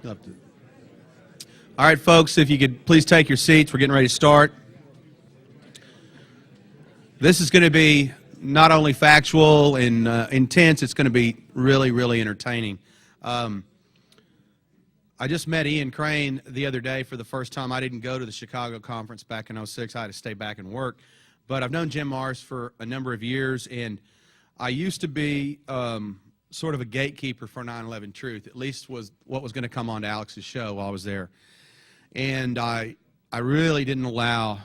Up to. All right, folks, if you could please take your seats. We're getting ready to start. This is going to be not only factual and intense, it's going to be really, really entertaining. I just met Ian Crane the other day for the first time. I didn't go to the Chicago conference back in '06. I had to stay back and work. But I've known Jim Marrs for a number of years, and I used to be sort of a gatekeeper for 9/11 Truth, at least was what was going to come on to Alex's show while I was there. And I really didn't allow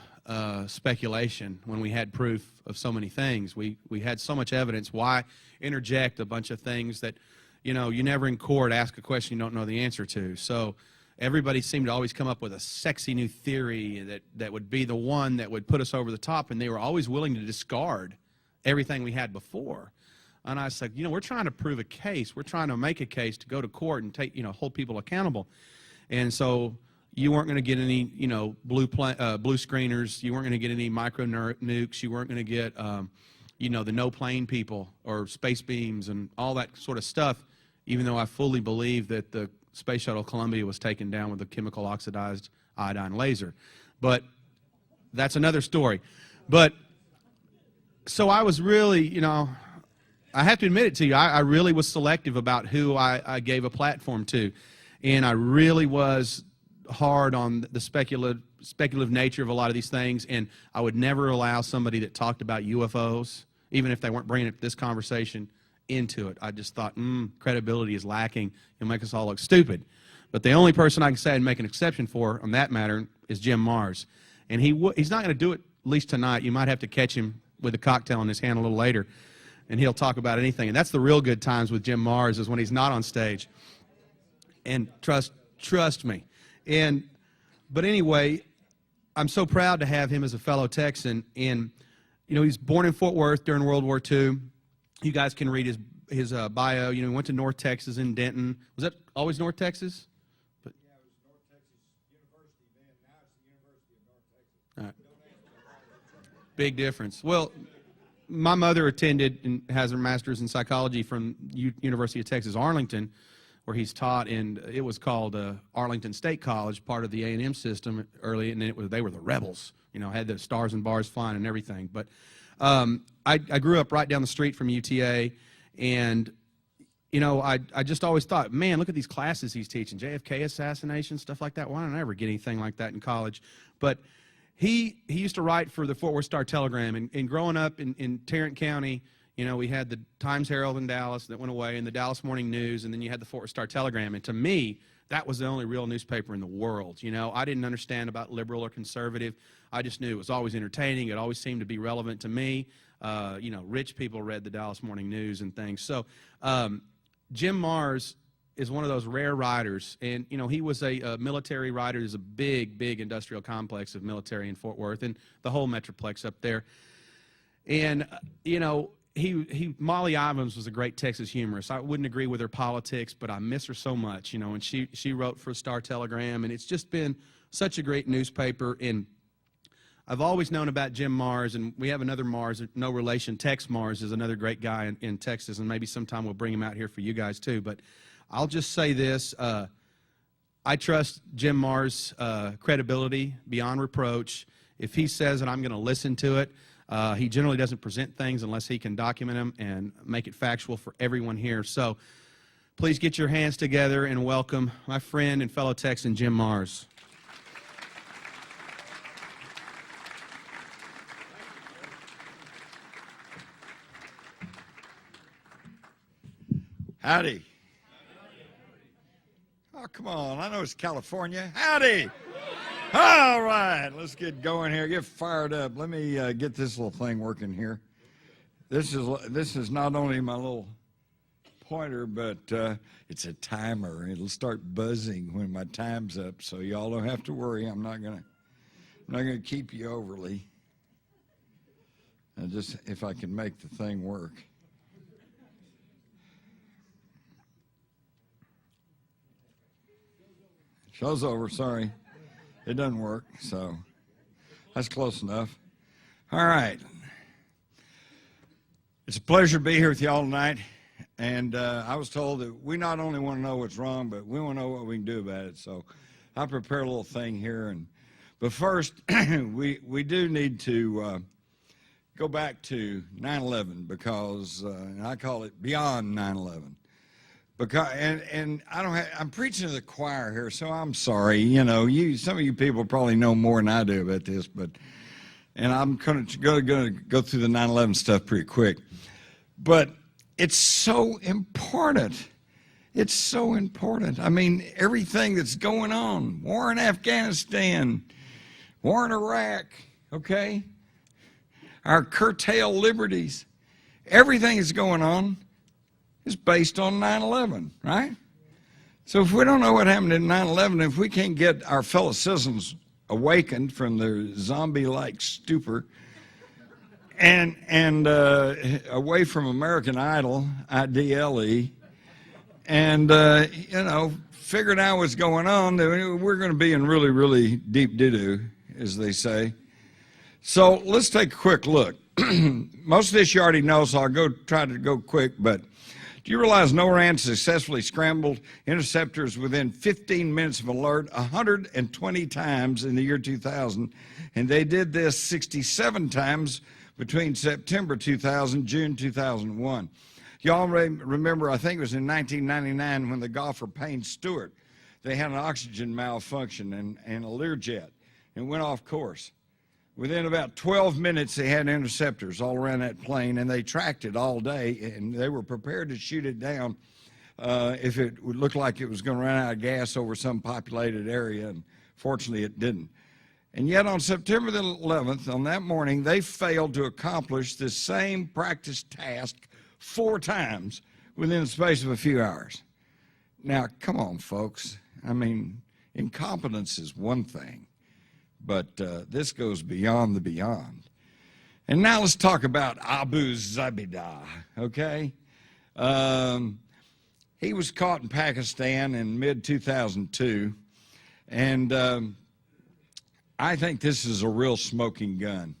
speculation when we had proof of so many things. We had so much evidence. Why interject a bunch of things that, you know, you never in court ask a question you don't know the answer to. So everybody seemed to always come up with a sexy new theory that would be the one that would put us over the top, and they were always willing to discard everything we had before. And I said, you know, we're trying to prove a case. We're trying to make a case to go to court and take, you know, hold people accountable. And so you weren't going to get any, you know, blue screeners. You weren't going to get any micro nukes. You weren't going to get, you know, the no plane people or space beams and all that sort of stuff, even though I fully believe that the Space Shuttle Columbia was taken down with a chemical oxidized iodine laser. But that's another story. But so I was really, you know, I have to admit it to you, I really was selective about who I gave a platform to. And I really was hard on the speculative nature of a lot of these things. And I would never allow somebody that talked about UFOs, even if they weren't bringing this conversation, into it. I just thought, credibility is lacking. It'll make us all look stupid. But the only person I can say and make an exception for on that matter is Jim Marrs. And he's not going to do it, at least tonight. You might have to catch him with a cocktail in his hand a little later, and he'll talk about anything. And that's the real good times with Jim Marrs, is when he's not on stage. And trust me. But anyway, I'm so proud to have him as a fellow Texan. And, you know, he's born in Fort Worth during World War II. You guys can read his bio. You know, he went to North Texas in Denton. Was that always North Texas? Yeah, it was North Texas University then. Now it's the University of North Texas. All right. Big difference. Well, my mother attended and has her master's in psychology from University of Texas Arlington, where he's taught, and it was called Arlington State College, part of the A&M system early, and they were the rebels. You know, had the stars and bars flying and everything. But I grew up right down the street from UTA, and you know, I just always thought, man, look at these classes he's teaching, JFK assassination, stuff like that. Why don't I ever get anything like that in college? But he used to write for the Fort Worth Star-Telegram, and growing up in Tarrant County, you know, we had the Times-Herald in Dallas that went away, and the Dallas Morning News, and then you had the Fort Worth Star-Telegram. And to me, that was the only real newspaper in the world. You know, I didn't understand about liberal or conservative. I just knew it was always entertaining. It always seemed to be relevant to me. You know, rich people read the Dallas Morning News and things. So Jim Marrs is one of those rare writers. And, you know, he was a military writer. There's a big, big industrial complex of military in Fort Worth and the whole Metroplex up there. And, you know, Molly Ivins was a great Texas humorist. I wouldn't agree with her politics, but I miss her so much, you know, and she wrote for Star-Telegram, and it's just been such a great newspaper. And I've always known about Jim Marrs, and we have another Marrs, no relation. Tex Marrs is another great guy in Texas, and maybe sometime we'll bring him out here for you guys too. But I'll just say this, I trust Jim Marrs' credibility beyond reproach. If he says it, I'm going to listen to it. He generally doesn't present things unless he can document them and make it factual for everyone here. So please get your hands together and welcome my friend and fellow Texan, Jim Marrs. Howdy. Oh, come on. I know it's California. Howdy. All right, let's get going here. Get fired up. Let me get this little thing working here. This is not only my little pointer, but it's a timer. It'll start buzzing when my time's up, so y'all don't have to worry. I'm not gonna keep you overly. Just if I can make the thing work. Show's over. Sorry. It doesn't work, so that's close enough. All right. It's a pleasure to be here with y'all tonight. And I was told that we not only want to know what's wrong, but we want to know what we can do about it. So I prepared a little thing here. But first, we do need to go back to 9/11 because and I call it beyond 9/11. Because and I don't have, I'm preaching to the choir here, so I'm sorry. You know, some of you people probably know more than I do about this, and I'm going to go through the 9/11 stuff pretty quick. But it's so important. It's so important. I mean, everything that's going on, war in Afghanistan, war in Iraq, okay? Our curtailed liberties, everything that's going on is based on 9/11, right? So if we don't know what happened in 9/11, if we can't get our fellow citizens awakened from their zombie-like stupor and away from American Idol, IDLE, and figuring out what's going on, we're going to be in really, really deep doo-doo, as they say. So let's take a quick look. Most of this you already know, so I'll try to go quick, but do you realize NORAD successfully scrambled interceptors within 15 minutes of alert 120 times in the year 2000, and they did this 67 times between September 2000, June 2001. Y'all remember, I think it was in 1999 when the golfer Payne Stewart, they had an oxygen malfunction and a Learjet, and went off course. Within about 12 minutes, they had interceptors all around that plane, and they tracked it all day, and they were prepared to shoot it down if it would look like it was going to run out of gas over some populated area, and fortunately it didn't. And yet on September the 11th, on that morning, they failed to accomplish the same practice task 4 times within the space of a few hours. Now, come on, folks. I mean, incompetence is one thing, but this goes beyond the beyond. And now let's talk about Abu Zubaydah, okay? He was caught in Pakistan in mid-2002, and I think this is a real smoking gun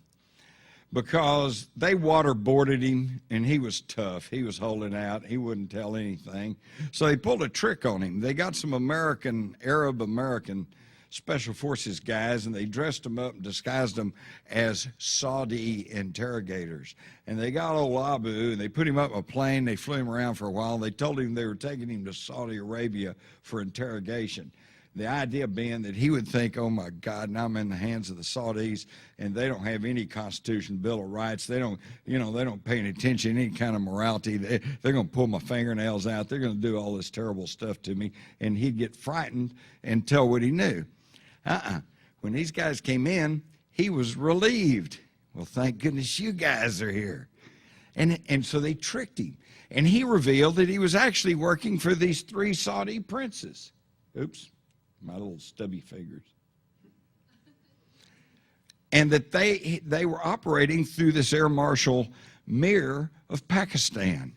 because they waterboarded him, and he was tough. He was holding out. He wouldn't tell anything. So they pulled a trick on him. They got some Arab American Special Forces guys, and they dressed them up and disguised them as Saudi interrogators. And they got old Abu, and they put him up in a plane. They flew him around for a while. They told him they were taking him to Saudi Arabia for interrogation. The idea being that he would think, oh my God, now I'm in the hands of the Saudis, and they don't have any Constitution, Bill of Rights. They don't, they don't pay any attention, any kind of morality. They're going to pull my fingernails out. They're going to do all this terrible stuff to me. And he'd get frightened and tell what he knew. When these guys came in, he was relieved. Well, thank goodness you guys are here. And so they tricked him. And he revealed that he was actually working for these 3 Saudi princes. Oops. My little stubby fingers. And that they were operating through this Air Marshal Mir of Pakistan.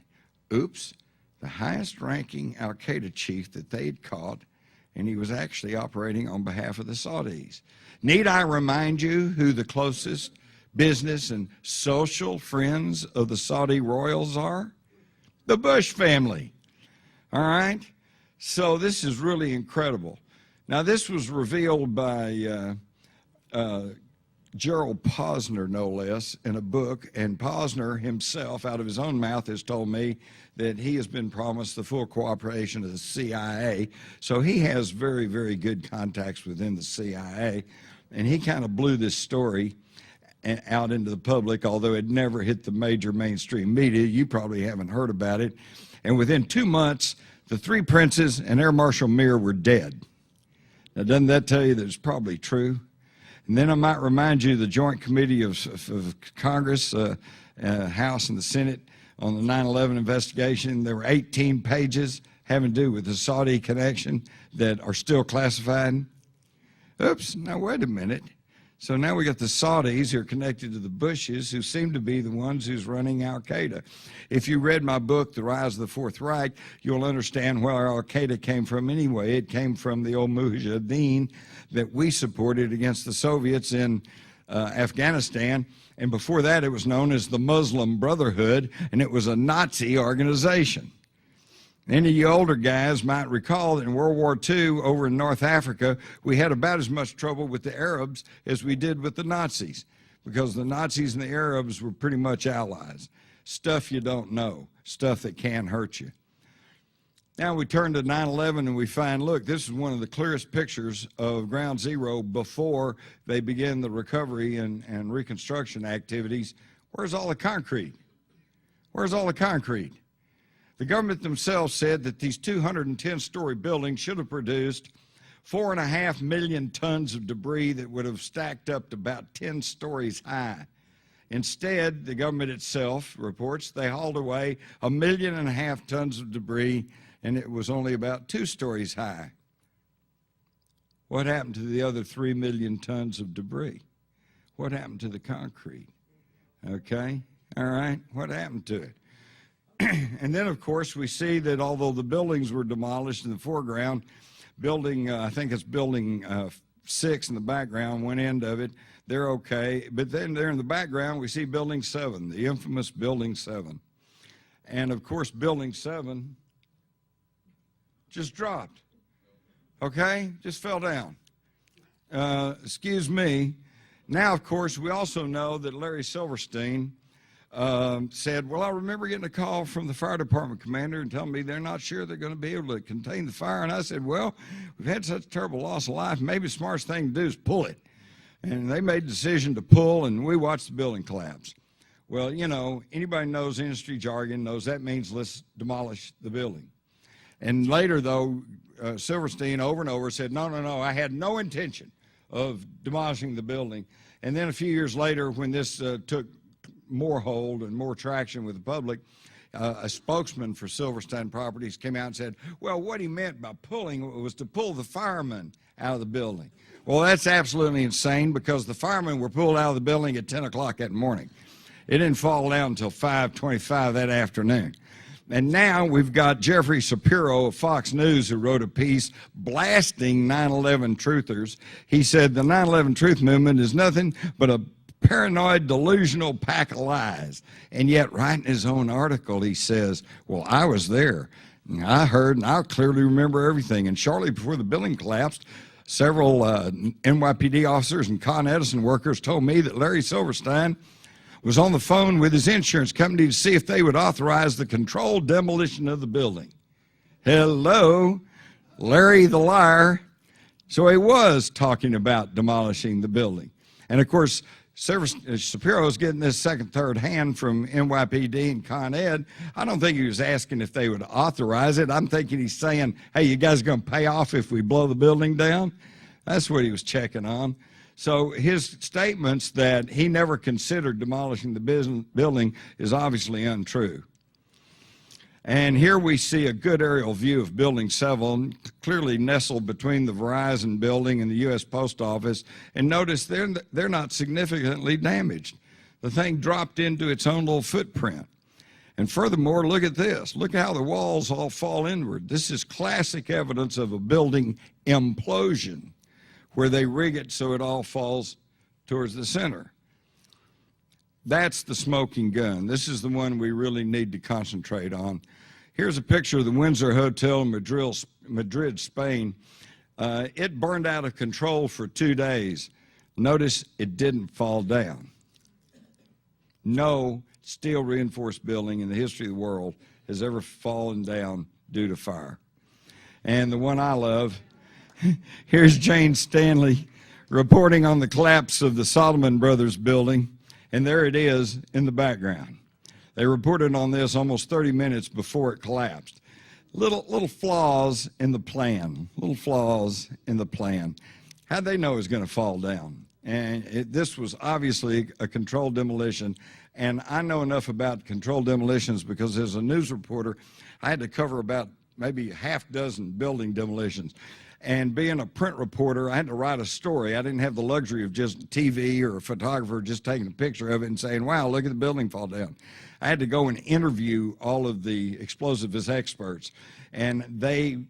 Oops, the highest ranking Al-Qaeda chief that they'd caught, and he was actually operating on behalf of the Saudis. Need I remind you who the closest business and social friends of the Saudi royals are? The Bush family. All right? So this is really incredible. Now, this was revealed by Gerald Posner, no less, in a book, and Posner himself, out of his own mouth, has told me that he has been promised the full cooperation of the CIA, so he has very, very good contacts within the CIA, and he kind of blew this story out into the public, although it never hit the major mainstream media. You probably haven't heard about it, and within 2 months, the 3 princes and Air Marshal Mir were dead. Now, doesn't that tell you that it's probably true? And then I might remind you the Joint Committee of Congress, House and the Senate, on the 9/11 investigation. There were 18 pages having to do with the Saudi connection that are still classified. Oops, now wait a minute. So now we got the Saudis who are connected to the Bushes, who seem to be the ones who's running Al-Qaeda. If you read my book, The Rise of the Fourth Reich, you'll understand where Al-Qaeda came from anyway. It came from the old Mujahideen that we supported against the Soviets in Afghanistan. And before that, it was known as the Muslim Brotherhood, and it was a Nazi organization. Any of you older guys might recall that in World War II over in North Africa, we had about as much trouble with the Arabs as we did with the Nazis, because the Nazis and the Arabs were pretty much allies. Stuff you don't know, stuff that can hurt you. Now we turn to 9/11 and we find, look, this is one of the clearest pictures of Ground Zero before they begin the recovery and reconstruction activities. Where's all the concrete? Where's all the concrete? The government themselves said that these 210-story buildings should have produced 4.5 million tons of debris that would have stacked up to about 10 stories high. Instead, the government itself reports they hauled away 1.5 million tons of debris, and it was only about 2 stories high. What happened to the other 3 million tons of debris? What happened to the concrete? Okay, all right, what happened to it? And then, of course, we see that although the buildings were demolished in the foreground, I think it's building 6 in the background, one end of it, they're okay. But then there in the background, we see building 7, the infamous building 7. And of course, building 7 just dropped, okay? Just fell down. Excuse me. Now, of course, we also know that Larry Silverstein said, well, I remember getting a call from the fire department commander and telling me they're not sure they're going to be able to contain the fire. And I said, well, we've had such a terrible loss of life. Maybe the smartest thing to do is pull it. And they made the decision to pull, and we watched the building collapse. Well, you know, anybody knows industry jargon knows that means let's demolish the building. And later, though, Silverstein over and over said, no, I had no intention of demolishing the building. And then a few years later, when this took more hold and more traction with the public, a spokesman for Silverstein Properties came out and said, well, what he meant by pulling was to pull the firemen out of the building. Well, that's absolutely insane, because the firemen were pulled out of the building at 10 o'clock that morning. It didn't fall down until 5:25 that afternoon. And now we've got Jeffrey Shapiro of Fox News, who wrote a piece blasting 9/11 truthers. He said the 9/11 truth movement is nothing but a paranoid, delusional pack of lies. And yet, right in his own article, he says, well, I was there. I heard, and I clearly remember everything. And shortly before the building collapsed, several NYPD officers and Con Edison workers told me that Larry Silverstein was on the phone with his insurance company to see if they would authorize the controlled demolition of the building. Hello, Larry the liar. So he was talking about demolishing the building. And of course, Shapiro's getting this second, third hand from NYPD and Con Ed. I don't think he was asking if they would authorize it. I'm thinking he's saying, hey, you guys going to pay off if we blow the building down? That's what he was checking on. So his statements that he never considered demolishing the building is obviously untrue. And here we see a good aerial view of Building 7, clearly nestled between the Verizon building and the U.S. Post Office. And notice they're not significantly damaged. The thing dropped into its own little footprint. And furthermore, look at this. Look how the walls all fall inward. This is classic evidence of a building implosion, where they rig it so it all falls towards the center. That's the smoking gun. This is the one we really need to concentrate on. Here's a picture of the Windsor Hotel in Madrid, Spain. It burned out of control for 2 days. Notice it didn't fall down. No steel reinforced building in the history of the world has ever fallen down due to fire. And the one I love, here's Jane Stanley reporting on the collapse of the Solomon Brothers building. And there it is in the background. They reported on this almost 30 minutes before it collapsed. Little flaws in the plan. Little flaws in the plan. How'd they know it was going to fall down? And this was obviously a controlled demolition. And I know enough about controlled demolitions because as a news reporter, I had to cover about maybe half dozen building demolitions. And being a print reporter, I had to write a story. I didn't have the luxury of just TV or a photographer just taking a picture of it and saying, wow, look at the building fall down. I had to go and interview all of the explosivist experts. And they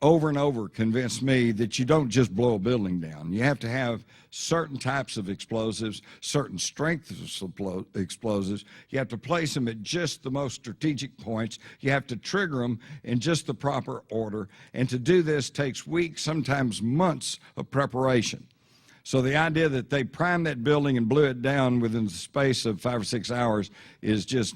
over and over convinced me that you don't just blow a building down. You have to have certain types of explosives, certain strengths of explosives. You have to place them at just the most strategic points. You have to trigger them in just the proper order. And to do this takes weeks, sometimes months of preparation. So the idea that they primed that building and blew it down within the space of 5 or 6 hours is just,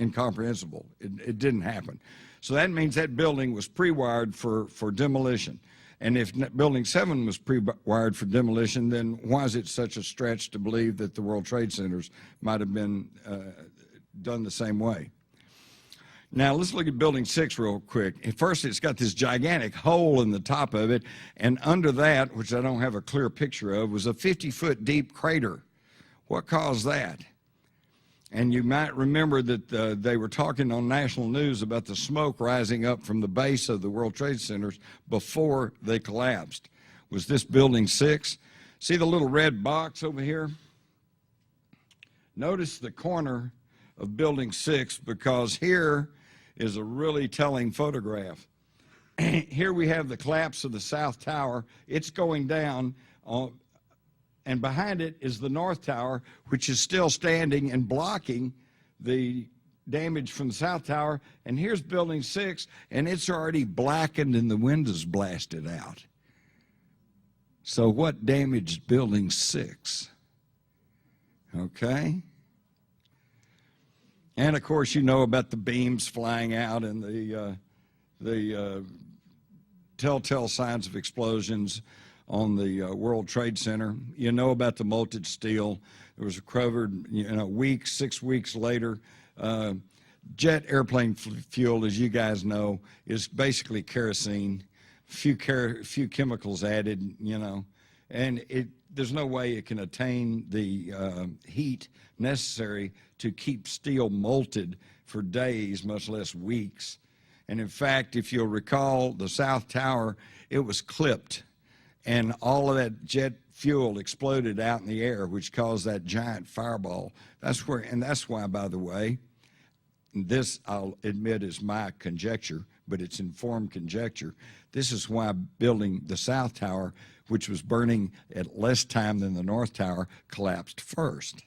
incomprehensible. It didn't happen. So that means that building was pre-wired for demolition. And if Building 7 was pre-wired for demolition, then why is it such a stretch to believe that the World Trade Centers might have been done the same way? Now, let's look at Building 6 real quick. At first, it's got this gigantic hole in the top of it, and under that, which I don't have a clear picture of, was a 50-foot deep crater. What caused that? And you might remember that they were talking on national news about the smoke rising up from the base of the World Trade Centers before they collapsed. Was this Building 6? See the little red box over here? Notice the corner of Building 6, because here is a really telling photograph. Here we have the collapse of the South Tower. It's going down and behind it is the North Tower, which is still standing and blocking the damage from the South Tower. And here's Building 6, and it's already blackened and the windows blasted out. So what damaged Building 6? Okay. And of course, you know about the beams flying out and the telltale signs of explosions on the World Trade Center. You know about the molten steel. There was recovered, 6 weeks later. Jet airplane fuel, as you guys know, is basically kerosene. Few chemicals added, and there's no way it can attain the heat necessary to keep steel molted for days, much less weeks. And in fact, if you'll recall, the South Tower, it was clipped, and all of that jet fuel exploded out in the air, which caused that giant fireball. That's why, by the way, this I'll admit is my conjecture, but it's informed conjecture. This is why building the South Tower, which was burning at less time than the North Tower, collapsed first,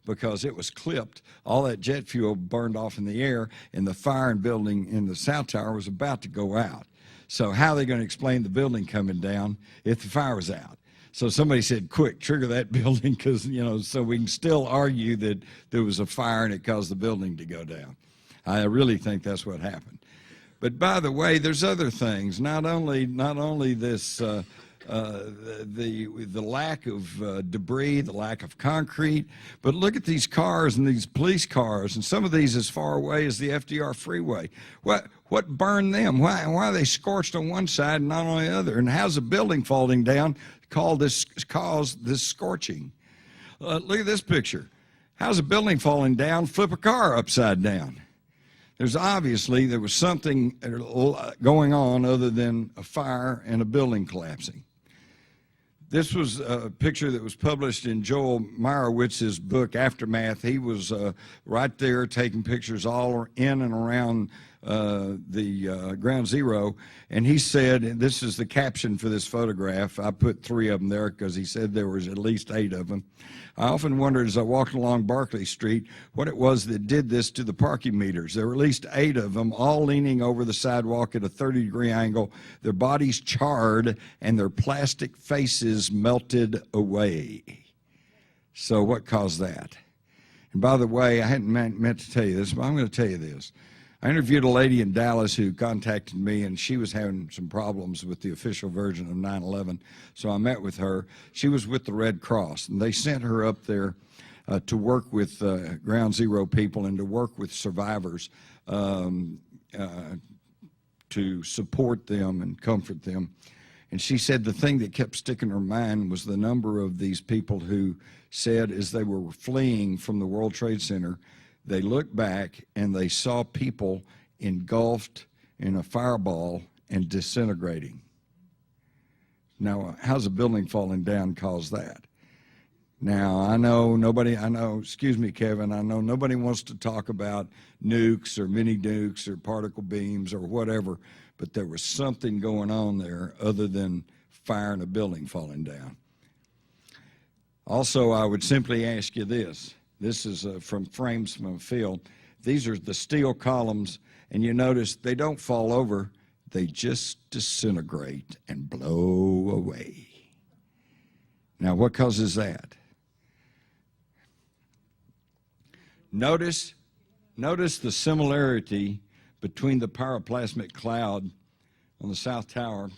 because it was clipped. All that jet fuel burned off in the air, and the fire in building in the South Tower was about to go out. So how are they going to explain the building coming down if the fire was out? So somebody said, quick, trigger that building, because, so we can still argue that there was a fire and it caused the building to go down. I really think that's what happened. But by the way, there's other things. Not only this, the lack of debris, the lack of concrete, but look at these cars and these police cars, and some of these as far away as the FDR freeway. What burned them? Why are they scorched on one side and not on the other? And how's a building falling down caused this scorching? Look at this picture. How's a building falling down flip a car upside down? There was something going on other than a fire and a building collapsing. This was a picture that was published in Joel Meyerowitz' book, Aftermath. He was right there taking pictures all in and around the Ground Zero, and he said, and this is the caption for this photograph. I put 3 of them there because he said there was at least 8 of them. I often wondered as I walked along Barclay Street what it was that did this to the parking meters. There were at least 8 of them, all leaning over the sidewalk at a 30-degree angle, their bodies charred and their plastic faces melted away. So what caused that? And by the way, I hadn't meant to tell you this, but I'm going to tell you this. I interviewed a lady in Dallas who contacted me, and she was having some problems with the official version of 9/11, so I met with her. She was with the Red Cross, and they sent her up there to work with Ground Zero people and to work with survivors to support them and comfort them. And she said the thing that kept sticking in her mind was the number of these people who said as they were fleeing from the World Trade Center, they looked back and they saw people engulfed in a fireball and disintegrating. Now, how's a building falling down cause that? Now, excuse me, Kevin, I know nobody wants to talk about nukes or mini nukes or particle beams or whatever, but there was something going on there other than fire and a building falling down. Also, I would simply ask you this. This is from Frames from a Field. These are the steel columns, and you notice they don't fall over. They just disintegrate and blow away. Now, what causes that? Notice the similarity between the pyroclasmic cloud on the South Tower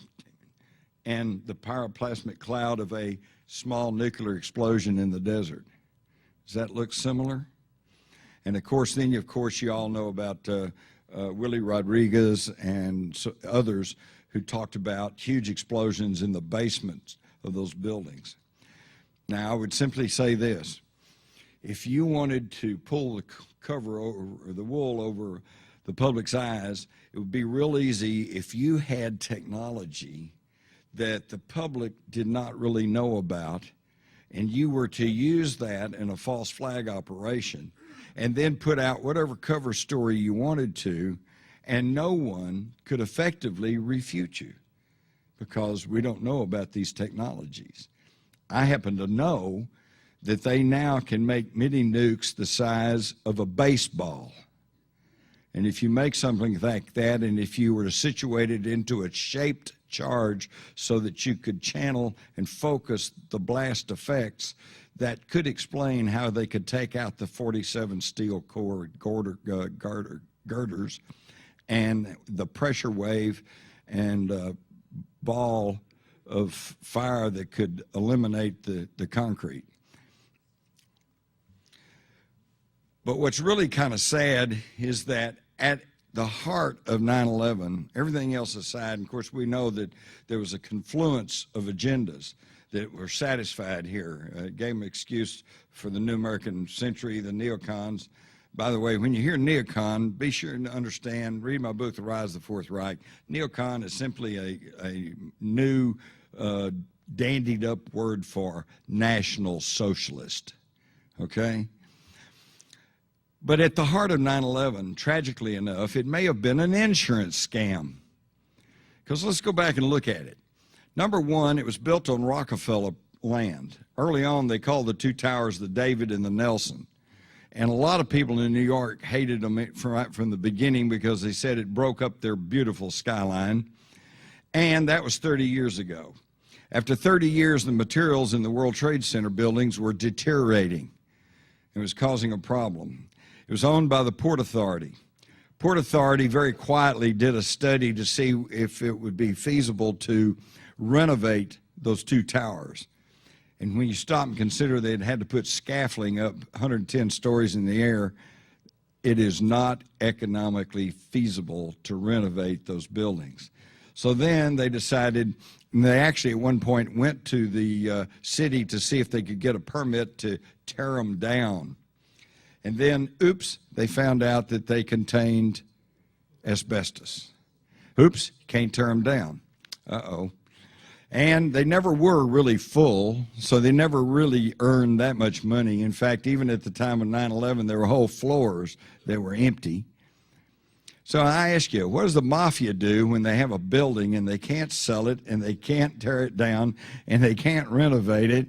and the pyroclasmic cloud of a small nuclear explosion in the desert. Does that look similar? And of course, you all know about Willie Rodriguez and others who talked about huge explosions in the basements of those buildings. Now, I would simply say this. If you wanted to pull the cover over, or the wool over the public's eyes, it would be real easy if you had technology that the public did not really know about, and you were to use that in a false flag operation and then put out whatever cover story you wanted to, and no one could effectively refute you because we don't know about these technologies. I happen to know that they now can make mini nukes the size of a baseball. And if you make something like that, and if you were to situate it into a shaped charge so that you could channel and focus the blast effects, that could explain how they could take out the 47 steel core girders and the pressure wave and ball of fire that could eliminate the concrete. But what's really kind of sad is that at the heart of 9/11, everything else aside, and of course we know that there was a confluence of agendas that were satisfied here. It gave them an excuse for the new American century, the neocons. By the way, when you hear neocon, be sure to understand, read my book, The Rise of the Fourth Reich. Neocon is simply a new, dandied up word for National Socialist, okay? But at the heart of 9/11, tragically enough, it may have been an insurance scam. Because let's go back and look at it. Number one, it was built on Rockefeller land. Early on, they called the two towers the David and the Nelson. And a lot of people in New York hated them from the beginning because they said it broke up their beautiful skyline. And that was 30 years ago. After 30 years, the materials in the World Trade Center buildings were deteriorating. It was causing a problem. It was owned by the Port Authority. Port Authority very quietly did a study to see if it would be feasible to renovate those two towers. And when you stop and consider they'd had to put scaffolding up 110 stories in the air, it is not economically feasible to renovate those buildings. So then they decided, and they actually at one point went to the city to see if they could get a permit to tear them down. And then, oops, they found out that they contained asbestos. Oops, can't tear them down. Uh-oh. And they never were really full, so they never really earned that much money. In fact, even at the time of 9/11, there were whole floors that were empty. So I ask you, what does the mafia do when they have a building and they can't sell it and they can't tear it down and they can't renovate it?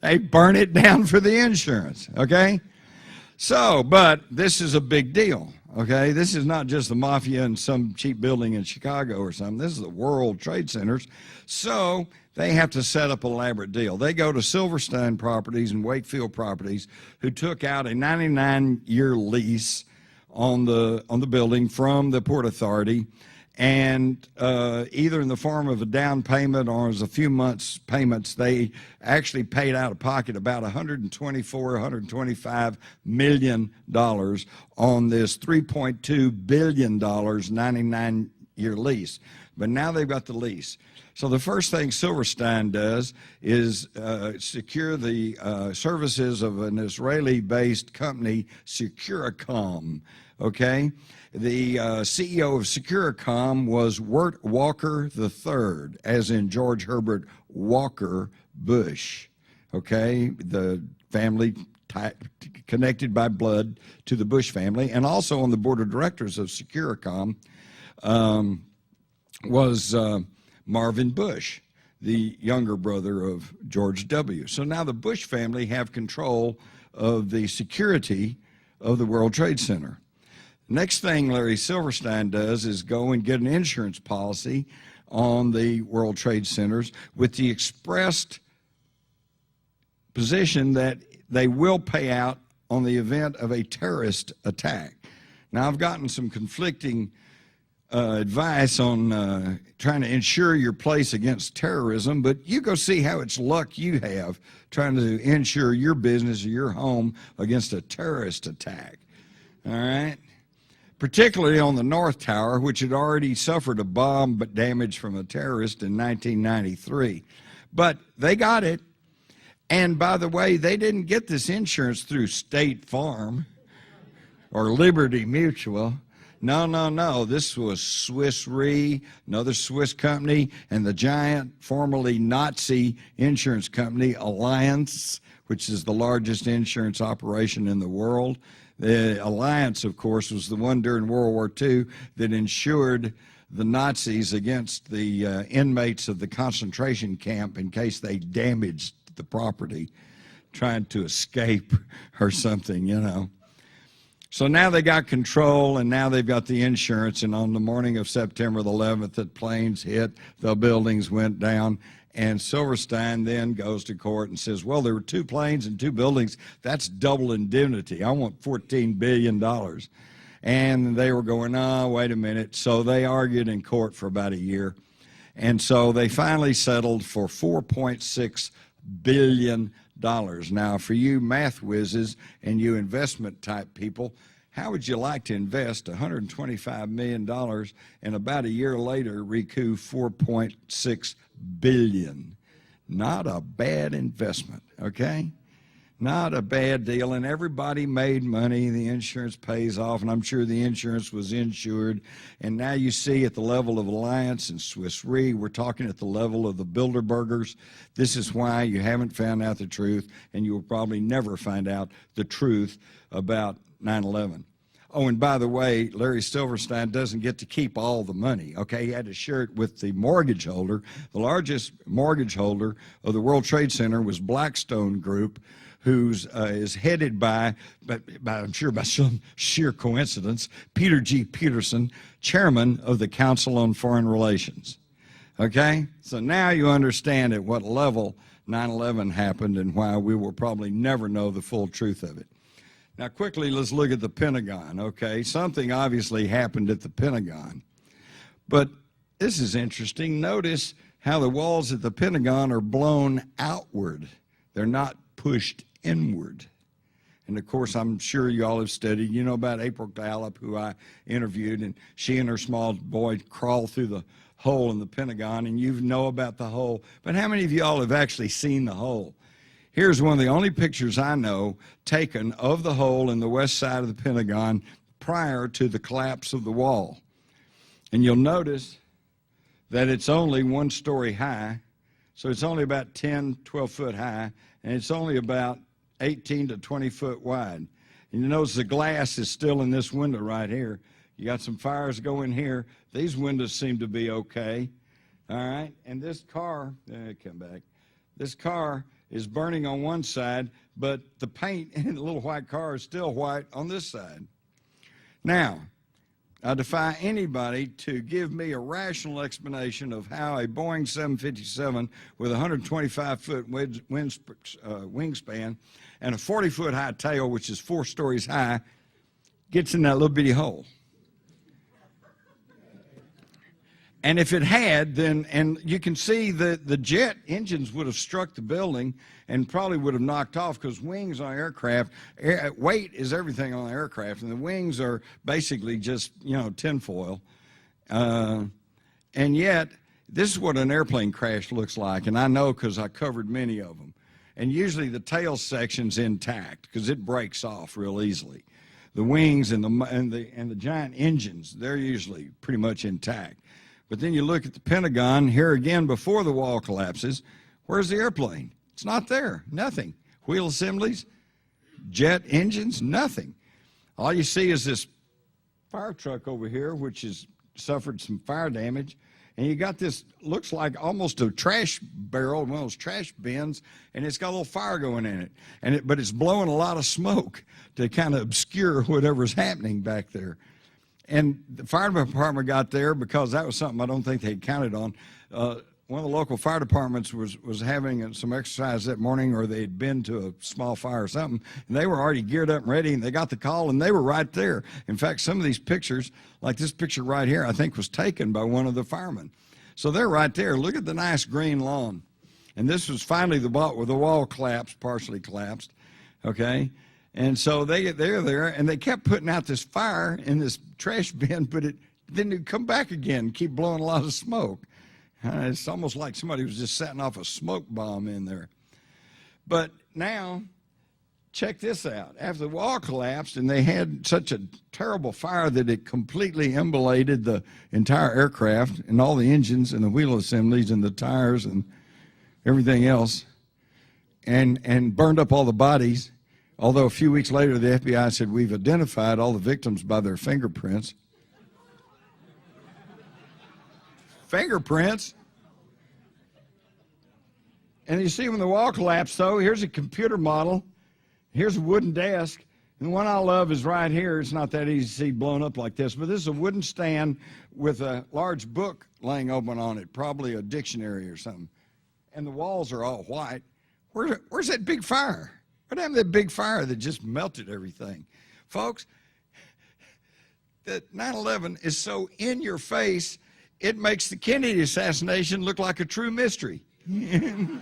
They burn it down for the insurance, okay? So, but this is a big deal, okay? This is not just the mafia in some cheap building in Chicago or something. This is the World Trade Centers. So they have to set up an elaborate deal. They go to Silverstein Properties and Wakefield Properties, who took out a 99-year lease on the building from the Port Authority, and either in the form of a down payment or as a few months payments, they actually paid out of pocket about $125 million on this $3.2 billion 99-year lease. But now they've got the lease. So the first thing Silverstein does is secure the services of an Israeli-based company, Securacom, okay? The CEO of Securacom was Wirt Walker III, as in George Herbert Walker Bush, okay? The family connected by blood to the Bush family, and also on the board of directors of Securacom. was Marvin Bush, the younger brother of George W. So now the Bush family have control of the security of the World Trade Center. Next thing Larry Silverstein does is go and get an insurance policy on the World Trade Centers with the expressed position that they will pay out on the event of a terrorist attack. Now, I've gotten some conflicting advice on trying to insure your place against terrorism, but you go see how it's luck you have trying to insure your business or your home against a terrorist attack. All right? Particularly on the North Tower, which had already suffered a bomb damage from a terrorist in 1993. But they got it. And by the way, they didn't get this insurance through State Farm or Liberty Mutual. No. This was Swiss Re, another Swiss company, and the giant, formerly Nazi insurance company, Allianz, which is the largest insurance operation in the world. The Alliance, of course, was the one during World War II that insured the Nazis against the inmates of the concentration camp in case they damaged the property trying to escape or something, you know. So now they got control, and now they've got the insurance, and on the morning of September the 11th, the planes hit, the buildings went down, and Silverstein then goes to court and says, well, there were 2 planes and 2 buildings. That's double indemnity. I want $14 billion. And they were going, oh, wait a minute. So they argued in court for about a year. And so they finally settled for $4.6 billion. Now, for you math whizzes and you investment type people, how would you like to invest $125 million and about a year later recoup $4.6 billion? Not a bad investment, okay? Not a bad deal, and everybody made money. The insurance pays off, and I'm sure the insurance was insured. And now you see at the level of Alliance and Swiss Re, we're talking at the level of the Bilderbergers. This is why you haven't found out the truth, and you will probably never find out the truth about 9/11. Oh, and by the way, Larry Silverstein doesn't get to keep all the money, okay? He had to share it with the mortgage holder. The largest mortgage holder of the World Trade Center was Blackstone Group, who's is headed by, I'm sure by some sheer coincidence, Peter G. Peterson, chairman of the Council on Foreign Relations. Okay? So now you understand at what level 9/11 happened and why we will probably never know the full truth of it. Now, quickly, let's look at the Pentagon, okay? Something obviously happened at the Pentagon. But this is interesting. Notice how the walls at the Pentagon are blown outward. They're not pushed inward. And, of course, I'm sure you all have studied. You know about April Gallup, who I interviewed, and she and her small boy crawled through the hole in the Pentagon, and you know about the hole. But how many of you all have actually seen the hole? Here's one of the only pictures I know taken of the hole in the west side of the Pentagon prior to the collapse of the wall. And you'll notice that it's only 1 story high, so it's only about 10, 12 foot high, and it's only about 18 to 20 foot wide. And you notice the glass is still in this window right here. You got some fires going here. These windows seem to be okay. All right, and this car, come back. This car is burning on one side, but the paint in the little white car is still white on this side. Now, I defy anybody to give me a rational explanation of how a Boeing 757 with a 125-foot wingspan and a 40-foot high tail, which is 4 stories high, gets in that little bitty hole. And if it had, then, and you can see that the jet engines would have struck the building and probably would have knocked off, because wings on aircraft, weight is everything on the aircraft, and the wings are basically just, you know, tinfoil. And yet, this is what an airplane crash looks like, and I know because I covered many of them. And usually the tail section's intact because it breaks off real easily. The wings and the giant engines, they're usually pretty much intact. But then you look at the Pentagon, here again before the wall collapses, where's the airplane? It's not there, nothing. Wheel assemblies, jet engines, nothing. All you see is this fire truck over here, which is suffered some fire damage. And you got this, looks like almost a trash barrel, one of those trash bins, and it's got a little fire going in it. But it's blowing a lot of smoke to kind of obscure whatever's happening back there. And the fire department got there because that was something I don't think they counted on. One of the local fire departments was having some exercise that morning, or they'd been to a small fire or something, and they were already geared up and ready, and they got the call, and they were right there. In fact, some of these pictures, like this picture right here, I think was taken by one of the firemen. So they're right there. Look at the nice green lawn. And this was finally the wall collapsed, partially collapsed, okay? And so they're there, and they kept putting out this fire in this trash bin, but then it'd come back again, keep blowing a lot of smoke. It's almost like somebody was just setting off a smoke bomb in there. But now, check this out. After the wall collapsed and they had such a terrible fire that it completely immolated the entire aircraft and all the engines and the wheel assemblies and the tires and everything else, and burned up all the bodies. Although a few weeks later, the FBI said, we've identified all the victims by their fingerprints. Fingerprints. And you see when the wall collapsed, though, here's a computer model. Here's a wooden desk. And the one I love is right here. It's not that easy to see blown up like this, but this is a wooden stand with a large book laying open on it, probably a dictionary or something. And the walls are all white. Where's that big fire? What happened to that big fire that just melted everything? Folks, that 9/11 is so in your face, it makes the Kennedy assassination look like a true mystery. And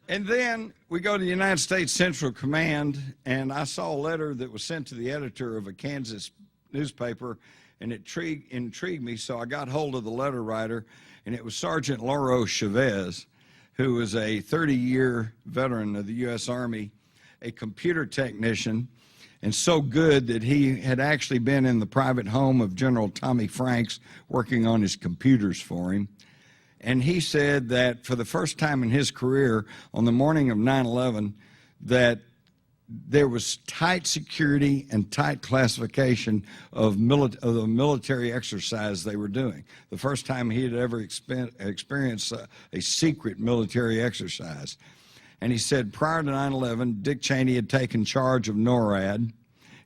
then we go to the United States Central Command, and I saw a letter that was sent to the editor of a Kansas newspaper, and it intrigued me, so I got hold of the letter writer, and it was Sergeant Lauro Chavez, who was a 30-year veteran of the U.S. Army, a computer technician, and so good that he had actually been in the private home of General Tommy Franks working on his computers for him. And he said that for the first time in his career, on the morning of 9/11, that there was tight security and tight classification of the military exercise they were doing. The first time he had ever experienced a secret military exercise. And he said prior to 9/11, Dick Cheney had taken charge of NORAD.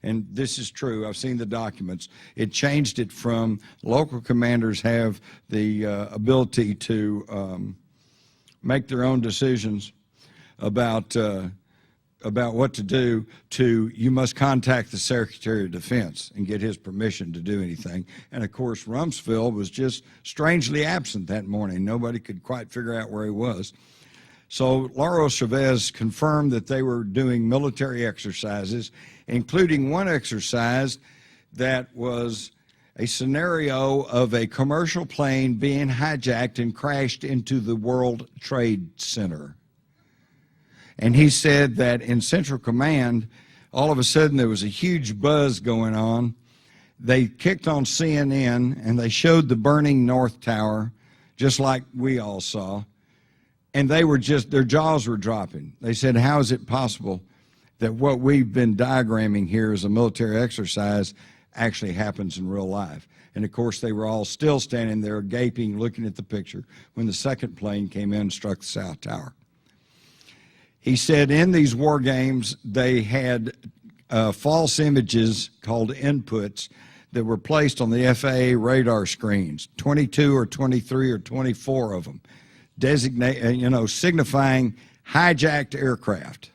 And this is true. I've seen the documents. It changed it from local commanders have the ability to make their own decisions about what to do to you must contact the Secretary of Defense and get his permission to do anything. And, of course, Rumsfeld was just strangely absent that morning. Nobody could quite figure out where he was. So Lauro Chavez confirmed that they were doing military exercises, including one exercise that was a scenario of a commercial plane being hijacked and crashed into the World Trade Center. And he said that in Central Command, all of a sudden there was a huge buzz going on. They kicked on CNN and they showed the burning North Tower, just like we all saw. And they were their jaws were dropping. They said, how is it possible that what we've been diagramming here as a military exercise actually happens in real life? And, of course, they were all still standing there gaping, looking at the picture when the second plane came in and struck the South Tower. He said in these war games, they had false images called inputs that were placed on the FAA radar screens, 22 or 23 or 24 of them, signifying hijacked aircraft.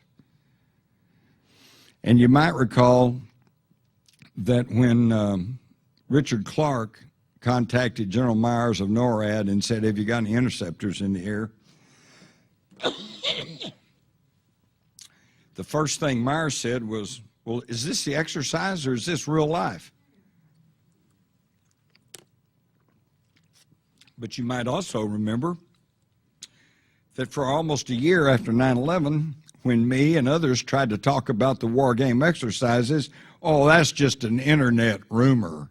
And you might recall that when Richard Clark contacted General Myers of NORAD and said, have you got any interceptors in the air? The first thing Myers said was, well, is this the exercise or is this real life? But you might also remember that for almost a year after 9/11, when me and others tried to talk about the war game exercises, oh, that's just an internet rumor.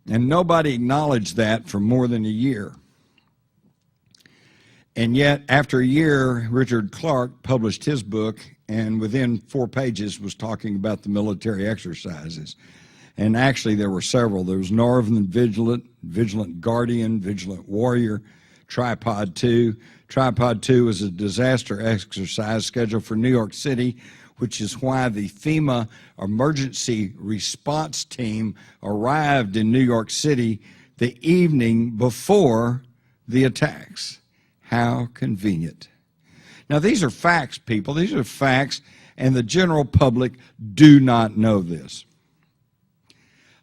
And nobody acknowledged that for more than a year. And yet, after a year, Richard Clark published his book, and within 4 pages was talking about the military exercises. And actually, there were several. There was Northern Vigilant, Vigilant Guardian, Vigilant Warrior, Tripod 2. Tripod 2 was a disaster exercise scheduled for New York City, which is why the FEMA emergency response team arrived in New York City the evening before the attacks. How convenient. Now, these are facts, people. These are facts, and the general public do not know this.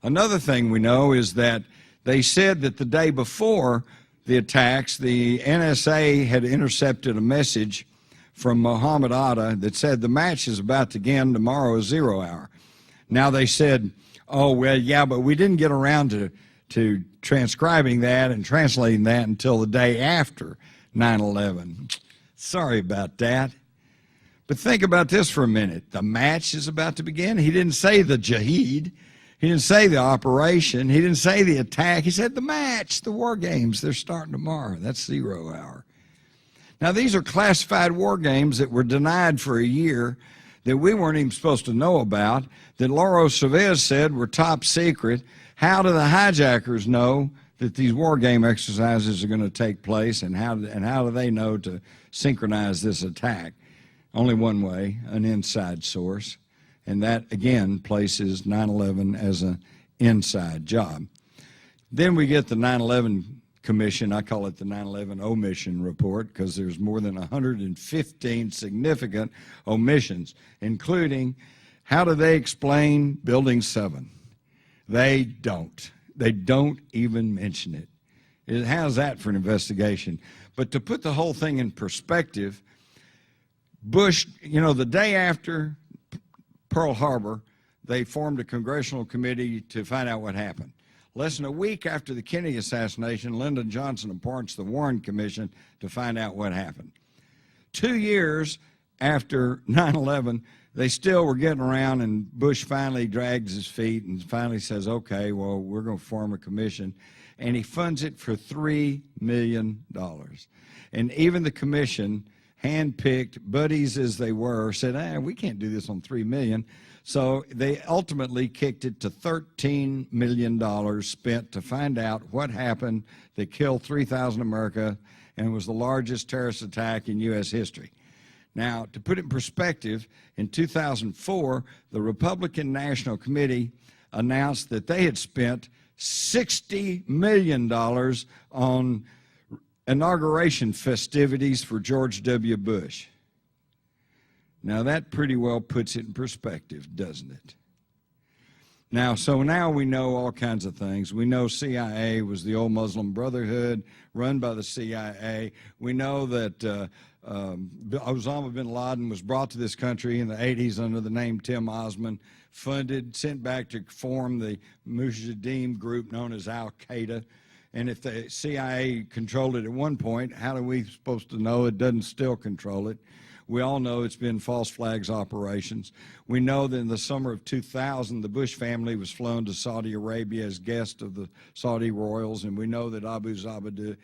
Another thing we know is that they said that the day before the attacks, the NSA had intercepted a message from Mohammed Atta that said the match is about to begin tomorrow at 0 hour. Now they said, oh, well, yeah, but we didn't get around to transcribing that and translating that until the day after 9/11. Sorry about that. But think about this for a minute. The match is about to begin. He didn't say the jihad. He didn't say the operation. He didn't say the attack. He said the match, the war games. They're starting tomorrow. That's 0 hour. Now, these are classified war games that were denied for a year, that we weren't even supposed to know about, that Lauro Chavez said were top secret. How do the hijackers know that these war game exercises are going to take place, and how do they know to synchronize this attack? Only one way, an inside source, and that, again, places 9/11 as an inside job. Then we get the 9/11 Commission. I call it the 9/11 Omission Report because there's more than 115 significant omissions, including how do they explain Building 7? They don't. They don't even mention it. How's that for an investigation? But to put the whole thing in perspective, Bush, the day after Pearl Harbor, they formed a congressional committee to find out what happened. Less than a week after the Kennedy assassination, Lyndon Johnson appoints the Warren Commission to find out what happened. 2 years after 9/11, they still were getting around, and Bush finally drags his feet and finally says, okay, well, we're going to form a commission. And he funds it for $3 million. And even the commission, handpicked buddies as they were, said, we can't do this on $3 million. So they ultimately kicked it to $13 million spent to find out what happened that killed 3,000 Americans and was the largest terrorist attack in U.S. history. Now, to put it in perspective, in 2004, the Republican National Committee announced that they had spent $60 million on inauguration festivities for George W. Bush. Now, that pretty well puts it in perspective, doesn't it? So now we know all kinds of things. We know CIA was the old Muslim Brotherhood run by the CIA. We know that Osama bin Laden was brought to this country in the 80s under the name Tim Osman, funded, sent back to form the Mujahideen group known as Al-Qaeda. And if the CIA controlled it at one point, how are we supposed to know it doesn't still control it? We all know it's been false flags operations. We know that in the summer of 2000, the Bush family was flown to Saudi Arabia as guest of the Saudi royals, and we know that Abu Zabada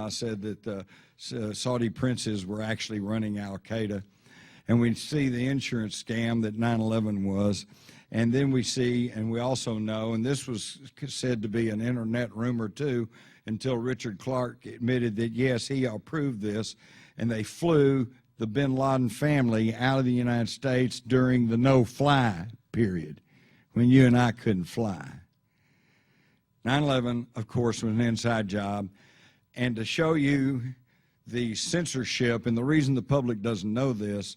said that the Saudi princes were actually running Al-Qaeda. And we see the insurance scam that 9/11 was. And then we see, and we also know, and this was said to be an internet rumor too, until Richard Clark admitted that, yes, he approved this, and they flew the bin Laden family out of the United States during the no-fly period, when you and I couldn't fly. 9/11, of course, was an inside job. And to show you the censorship, and the reason the public doesn't know this,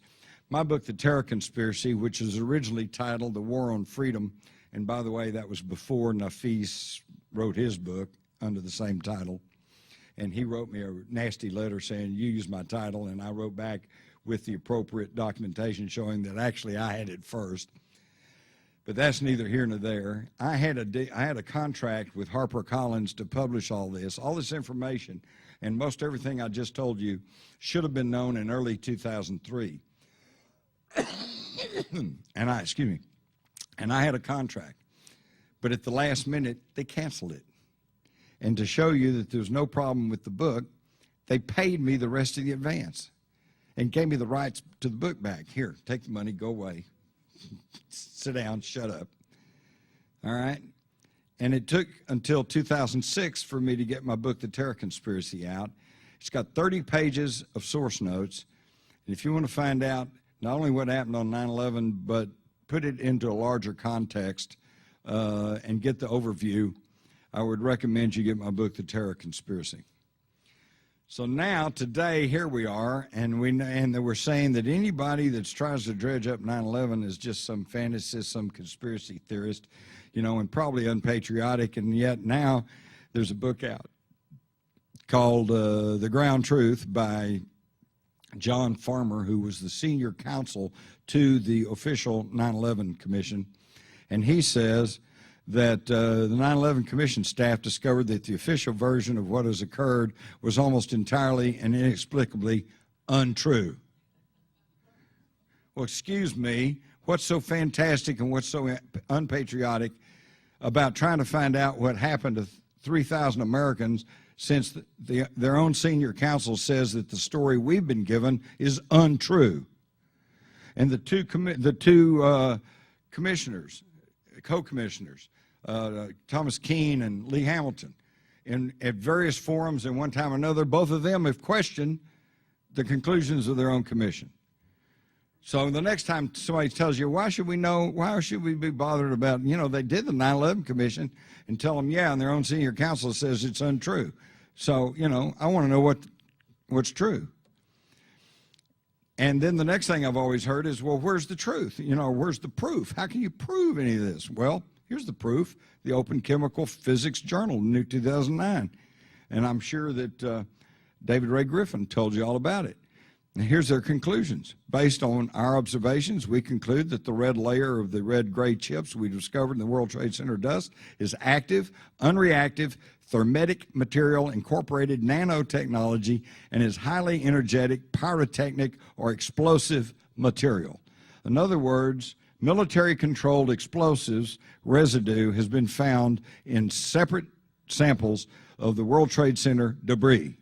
my book, The Terror Conspiracy, which was originally titled The War on Freedom, and by the way, that was before Nafis wrote his book under the same title, and he wrote me a nasty letter saying, you used my title, and I wrote back with the appropriate documentation showing that actually I had it first. But that's neither here nor there. I had a contract with HarperCollins to publish all this information, and most everything I just told you should have been known in early 2003. And I had a contract, but at the last minute they canceled it. And to show you that there's no problem with the book, they paid me the rest of the advance and gave me the rights to the book back. Here, take the money, go away. Sit down, shut up. All right? And it took until 2006 for me to get my book, The Terror Conspiracy, out. It's got 30 pages of source notes. And if you want to find out not only what happened on 9/11, but put it into a larger context and get the overview, I would recommend you get my book, The Terror Conspiracy. So now, today, here we are, and we're saying that anybody that tries to dredge up 9/11 is just some fantasist, some conspiracy theorist, and probably unpatriotic. And yet now there's a book out called The Ground Truth by John Farmer, who was the senior counsel to the official 9/11 Commission. And he says that the 9/11 Commission staff discovered that the official version of what has occurred was almost entirely and inexplicably untrue. Well, excuse me, what's so fantastic and what's so unpatriotic about trying to find out what happened to 3,000 Americans since their own senior counsel says that the story we've been given is untrue? And the two commissioners, co-commissioners, Thomas Keene and Lee Hamilton, at various forums and one time or another, both of them have questioned the conclusions of their own commission. So the next time somebody tells you, why should we be bothered about, they did the 9/11 Commission, and tell them, yeah, and their own senior counsel says it's untrue. So, I want to know what's true. And then the next thing I've always heard is, well, where's the truth? Where's the proof? How can you prove any of this? Well, here's the proof, the Open Chemical Physics Journal, new 2009. And I'm sure that David Ray Griffin told you all about it. And here's their conclusions. Based on our observations, we conclude that the red layer of the red-gray chips we discovered in the World Trade Center dust is active, unreactive, thermetic material, incorporated nanotechnology, and is highly energetic, pyrotechnic, or explosive material. In other words, military-controlled explosives residue has been found in separate samples of the World Trade Center debris.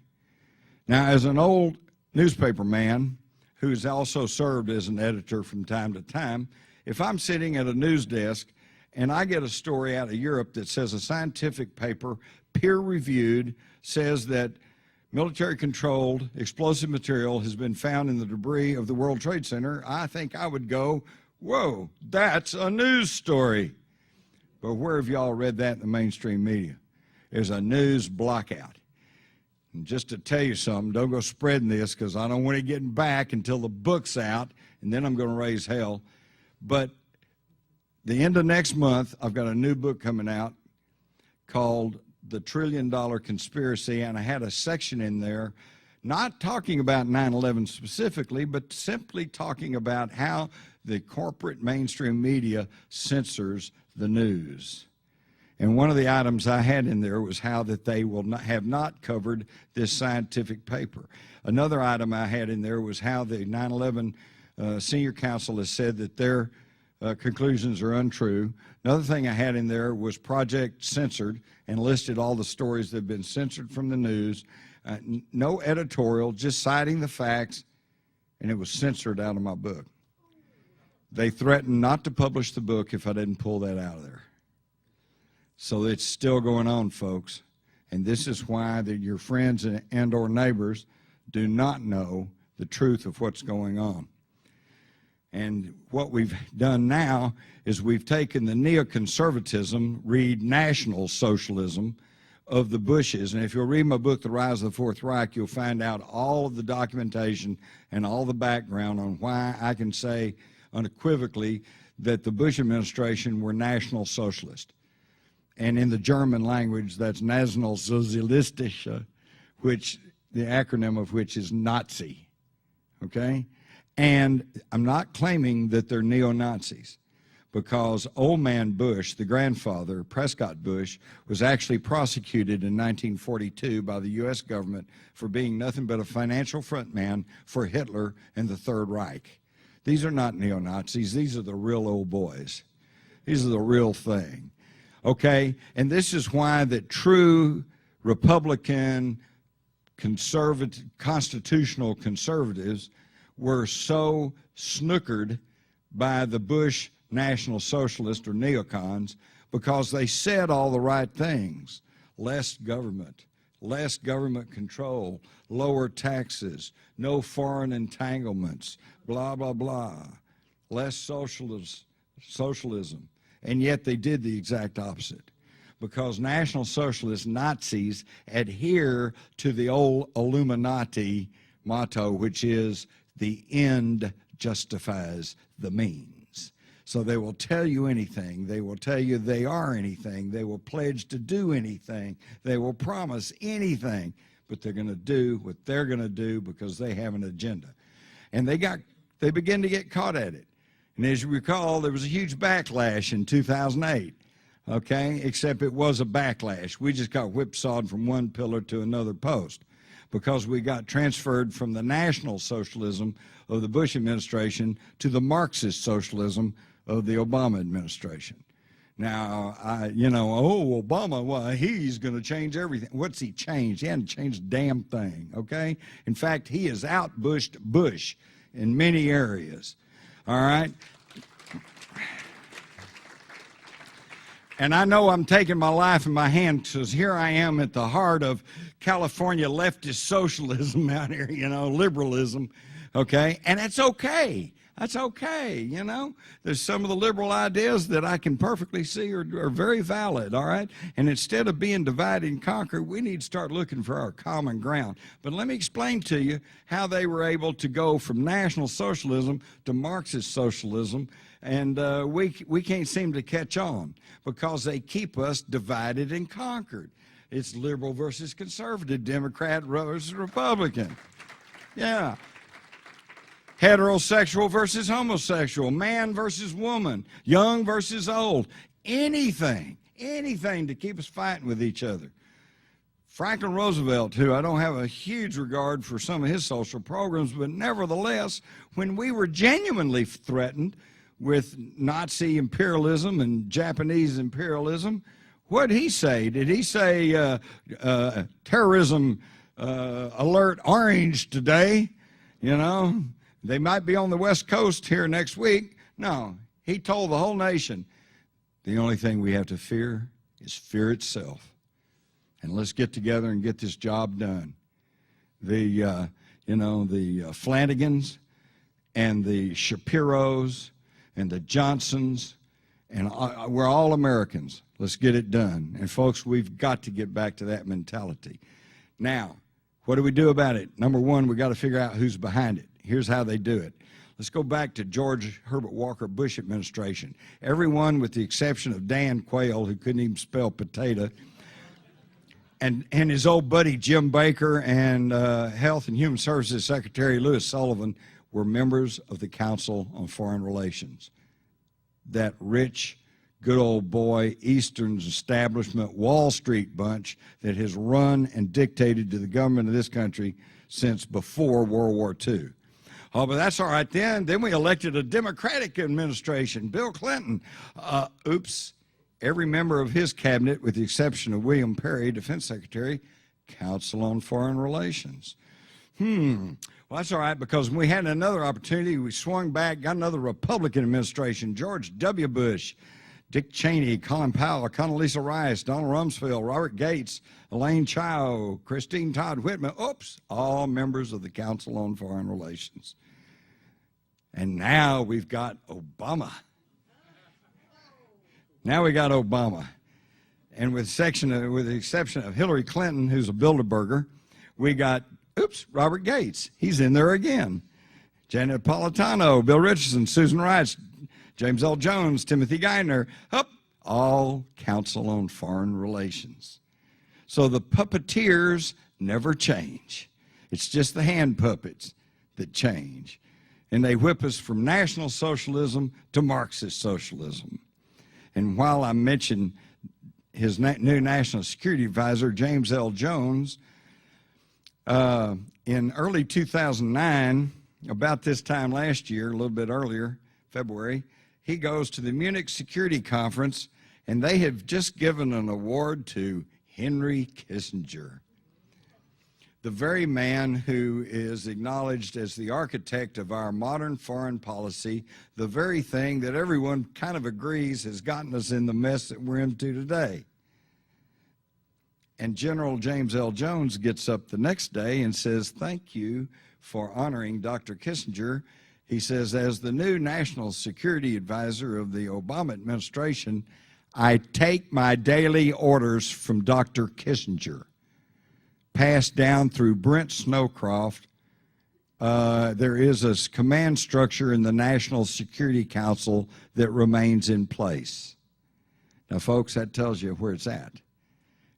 Now, as an old newspaper man who's also served as an editor from time to time, if I'm sitting at a news desk and I get a story out of Europe that says a scientific paper, peer-reviewed, says that military-controlled explosive material has been found in the debris of the World Trade Center, I think I would go, whoa, that's a news story. But where have y'all read that in the mainstream media? There's a news blackout. And just to tell you something, don't go spreading this because I don't want it getting back until the book's out, and then I'm going to raise hell. But the end of next month, I've got a new book coming out called The $1 Trillion Conspiracy, and I had a section in there not talking about 9/11 specifically, but simply talking about how the corporate mainstream media censors the news. And one of the items I had in there was how that they have not covered this scientific paper. Another item I had in there was how the 9/11 senior counsel has said that their conclusions are untrue. Another thing I had in there was Project Censored, and listed all the stories that have been censored from the news. No editorial, just citing the facts, and it was censored out of my book. They threatened not to publish the book if I didn't pull that out of there. So it's still going on, folks. And this is why that your friends and or neighbors do not know the truth of what's going on. And what we've done now is we've taken the neoconservatism, read National Socialism, of the Bushes. And if you'll read my book, The Rise of the Fourth Reich, you'll find out all of the documentation and all the background on why I can say unequivocally that the Bush administration were National Socialist. And in the German language, that's Nationalsozialistische, which the acronym of which is Nazi, okay? And I'm not claiming that they're neo-Nazis, because old man Bush, the grandfather, Prescott Bush, was actually prosecuted in 1942 by the U.S. government for being nothing but a financial frontman for Hitler and the Third Reich. These are not neo-Nazis. These are the real old boys. These are the real thing. Okay, and this is why that true Republican constitutional conservatives were so snookered by the Bush National Socialists or neocons because they said all the right things. Less government control, lower taxes, no foreign entanglements, blah, blah, blah, less socialism. And yet they did the exact opposite, because National Socialist Nazis adhere to the old Illuminati motto, which is the end justifies the means. So they will tell you anything. They will tell you they are anything. They will pledge to do anything. They will promise anything, but they're going to do what they're going to do because they have an agenda. And they began to get caught at it. And as you recall, there was a huge backlash in 2008, okay, except it was a backlash. We just got whipsawed from one pillar to another post because we got transferred from the National Socialism of the Bush administration to the Marxist socialism of the Obama administration. Now, Obama, why, he's going to change everything. What's he changed? He hasn't changed a damn thing, okay? In fact, he has out-Bushed Bush in many areas. All right? And I know I'm taking my life in my hands because here I am at the heart of California leftist socialism out here, liberalism, okay? And it's okay. That's okay, There's some of the liberal ideas that I can perfectly see are very valid, all right? And instead of being divide and conquer, we need to start looking for our common ground. But let me explain to you how they were able to go from National Socialism to Marxist socialism, and we can't seem to catch on because they keep us divided and conquered. It's liberal versus conservative, Democrat versus Republican. Yeah. Heterosexual versus homosexual, man versus woman, young versus old, anything to keep us fighting with each other. Franklin Roosevelt, who I don't have a huge regard for some of his social programs, but nevertheless, when we were genuinely threatened with Nazi imperialism and Japanese imperialism, what did he say? Did he say terrorism alert orange today? They might be on the West Coast here next week. No, he told the whole nation, the only thing we have to fear is fear itself. And let's get together and get this job done. The Flanagans and the Shapiros and the Johnsons, and we're all Americans. Let's get it done. And folks, we've got to get back to that mentality. Now, what do we do about it? Number one, we've got to figure out who's behind it. Here's how they do it. Let's go back to George Herbert Walker Bush administration. Everyone with the exception of Dan Quayle, who couldn't even spell potato, and his old buddy Jim Baker and Health and Human Services Secretary Louis Sullivan were members of the Council on Foreign Relations. That rich, good old boy, Eastern establishment, Wall Street bunch that has run and dictated to the government of this country since before World War II. Oh, but that's all right then. Then we elected a Democratic administration, Bill Clinton. Oops. Every member of his cabinet, with the exception of William Perry, Defense Secretary, Council on Foreign Relations. Well, that's all right, because when we had another opportunity, we swung back, got another Republican administration, George W. Bush, Dick Cheney, Colin Powell, Condoleezza Rice, Donald Rumsfeld, Robert Gates, Elaine Chao, Christine Todd Whitman, all members of the Council on Foreign Relations. And now we've got Obama. Now we got Obama. And with the exception of Hillary Clinton, who's a Bilderberger, we got, Robert Gates. He's in there again. Janet Napolitano, Bill Richardson, Susan Rice, James L. Jones, Timothy Geithner, all Council on Foreign Relations. So the puppeteers never change. It's just the hand puppets that change. And they whip us from National Socialism to Marxist socialism. And while I mentioned his new National Security Advisor, James L. Jones, in early 2009, about this time last year, a little bit earlier, February, he goes to the Munich Security Conference, and they have just given an award to Henry Kissinger. the very man who is acknowledged as the architect of our modern foreign policy, the very thing that everyone kind of agrees has gotten us in the mess that we're into today. And General James L. Jones gets up the next day and says, "Thank you for honoring Dr. Kissinger." He says, "As the new national security advisor of the Obama administration, I take my daily orders from Dr. Kissinger, passed down through Brent Snowcroft. There is a command structure in the National Security Council that remains in place." Now, folks, that tells you where it's at.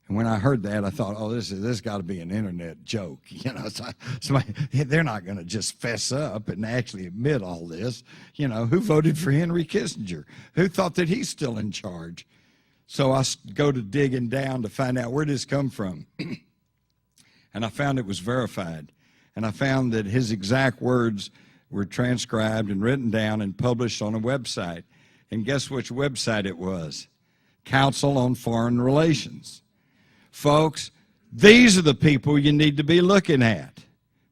And when I heard that, I thought, oh, this got to be an internet joke. You know, they're not going to just fess up and actually admit all this. You know, who voted for Henry Kissinger? Who thought that he's still in charge? So I go to digging down to find out where did this come from. And I found it was verified. And I found that his exact words were transcribed and written down and published on a website. And guess which website it was? Council on Foreign Relations. Folks, these are the people you need to be looking at,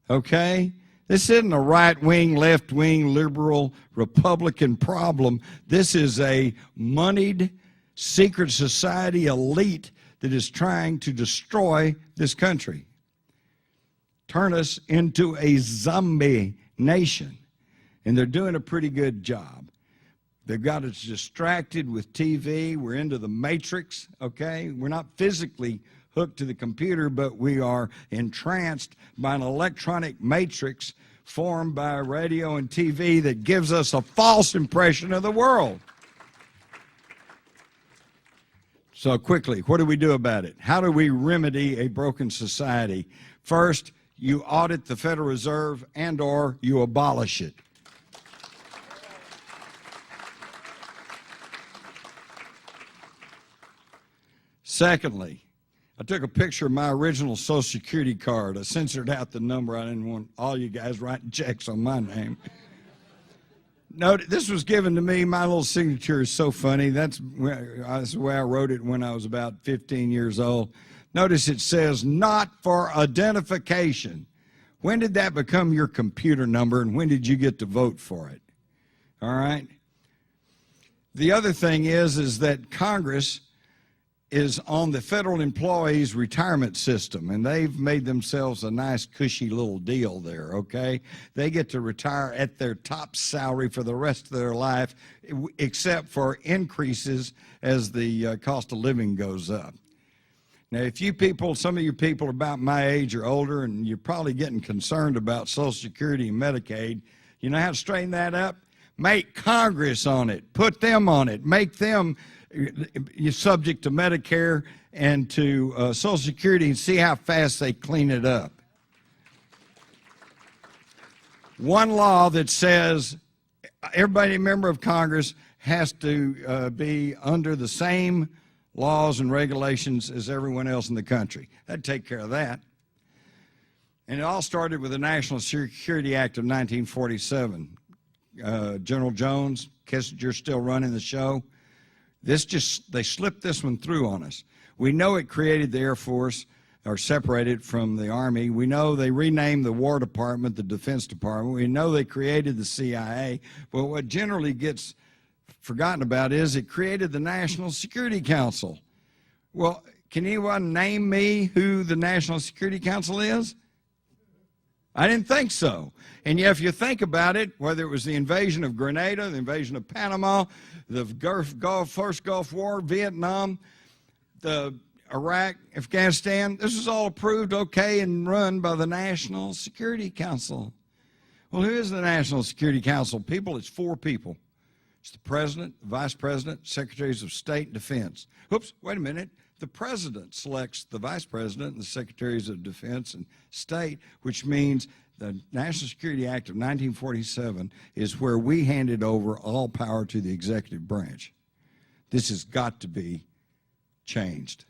okay? This isn't a right-wing, left-wing, liberal, Republican problem. This is a moneyed, secret society elite that is trying to destroy this country, turn us into a zombie nation. And they're doing a pretty good job. They've got us distracted with TV. We're into the matrix, okay? We're not physically hooked to the computer, but we are entranced by an electronic matrix formed by radio and TV that gives us a false impression of the world. So quickly, what do we do about it? How do we remedy a broken society? First, you audit the Federal Reserve and/or you abolish it. Secondly, I took a picture of my original Social Security card. I censored out the number. I didn't want all you guys writing checks on my name. Note, this was given to me. My little signature is so funny. That's the way I wrote it when I was about 15 years old. Notice it says, "Not for identification." When did that become your computer number, and when did you get to vote for it? All right? The other thing is that Congress is on the federal employees' retirement system, and they've made themselves a nice cushy little deal there, okay? They get to retire at their top salary for the rest of their life, except for increases as the cost of living goes up. Now, if you people, some of you people about my age or older, and you're probably getting concerned about Social Security and Medicaid, you know how to straighten that up? Make Congress on it. Put them on it. Make them you're subject to Medicare and to Social Security, and see how fast they clean it up. One law that says everybody, member of Congress, has to be under the same laws and regulations as everyone else in the country. That'd take care of that. And it all started with the National Security Act of 1947. General Jones, Kissinger still running the show. They slipped this one through on us. We know it created the Air Force, or separated from the Army. We know they renamed the War Department the Defense Department. We know they created the CIA. But what generally gets forgotten about is it created the National Security Council. Well, can anyone name me who the National Security Council is? I didn't think so. And yet, if you think about it, whether it was the invasion of Grenada, the invasion of Panama, the first Gulf War, Vietnam, the Iraq, Afghanistan, this was all approved, okay, and run by the National Security Council. Well, who is the National Security Council? People, it's 4 people. It's the President, the Vice President, Secretaries of State and Defense. Oops, wait a minute. The President selects the Vice President and the Secretaries of Defense and State, which means the National Security Act of 1947 is where we handed over all power to the executive branch. This has got to be changed.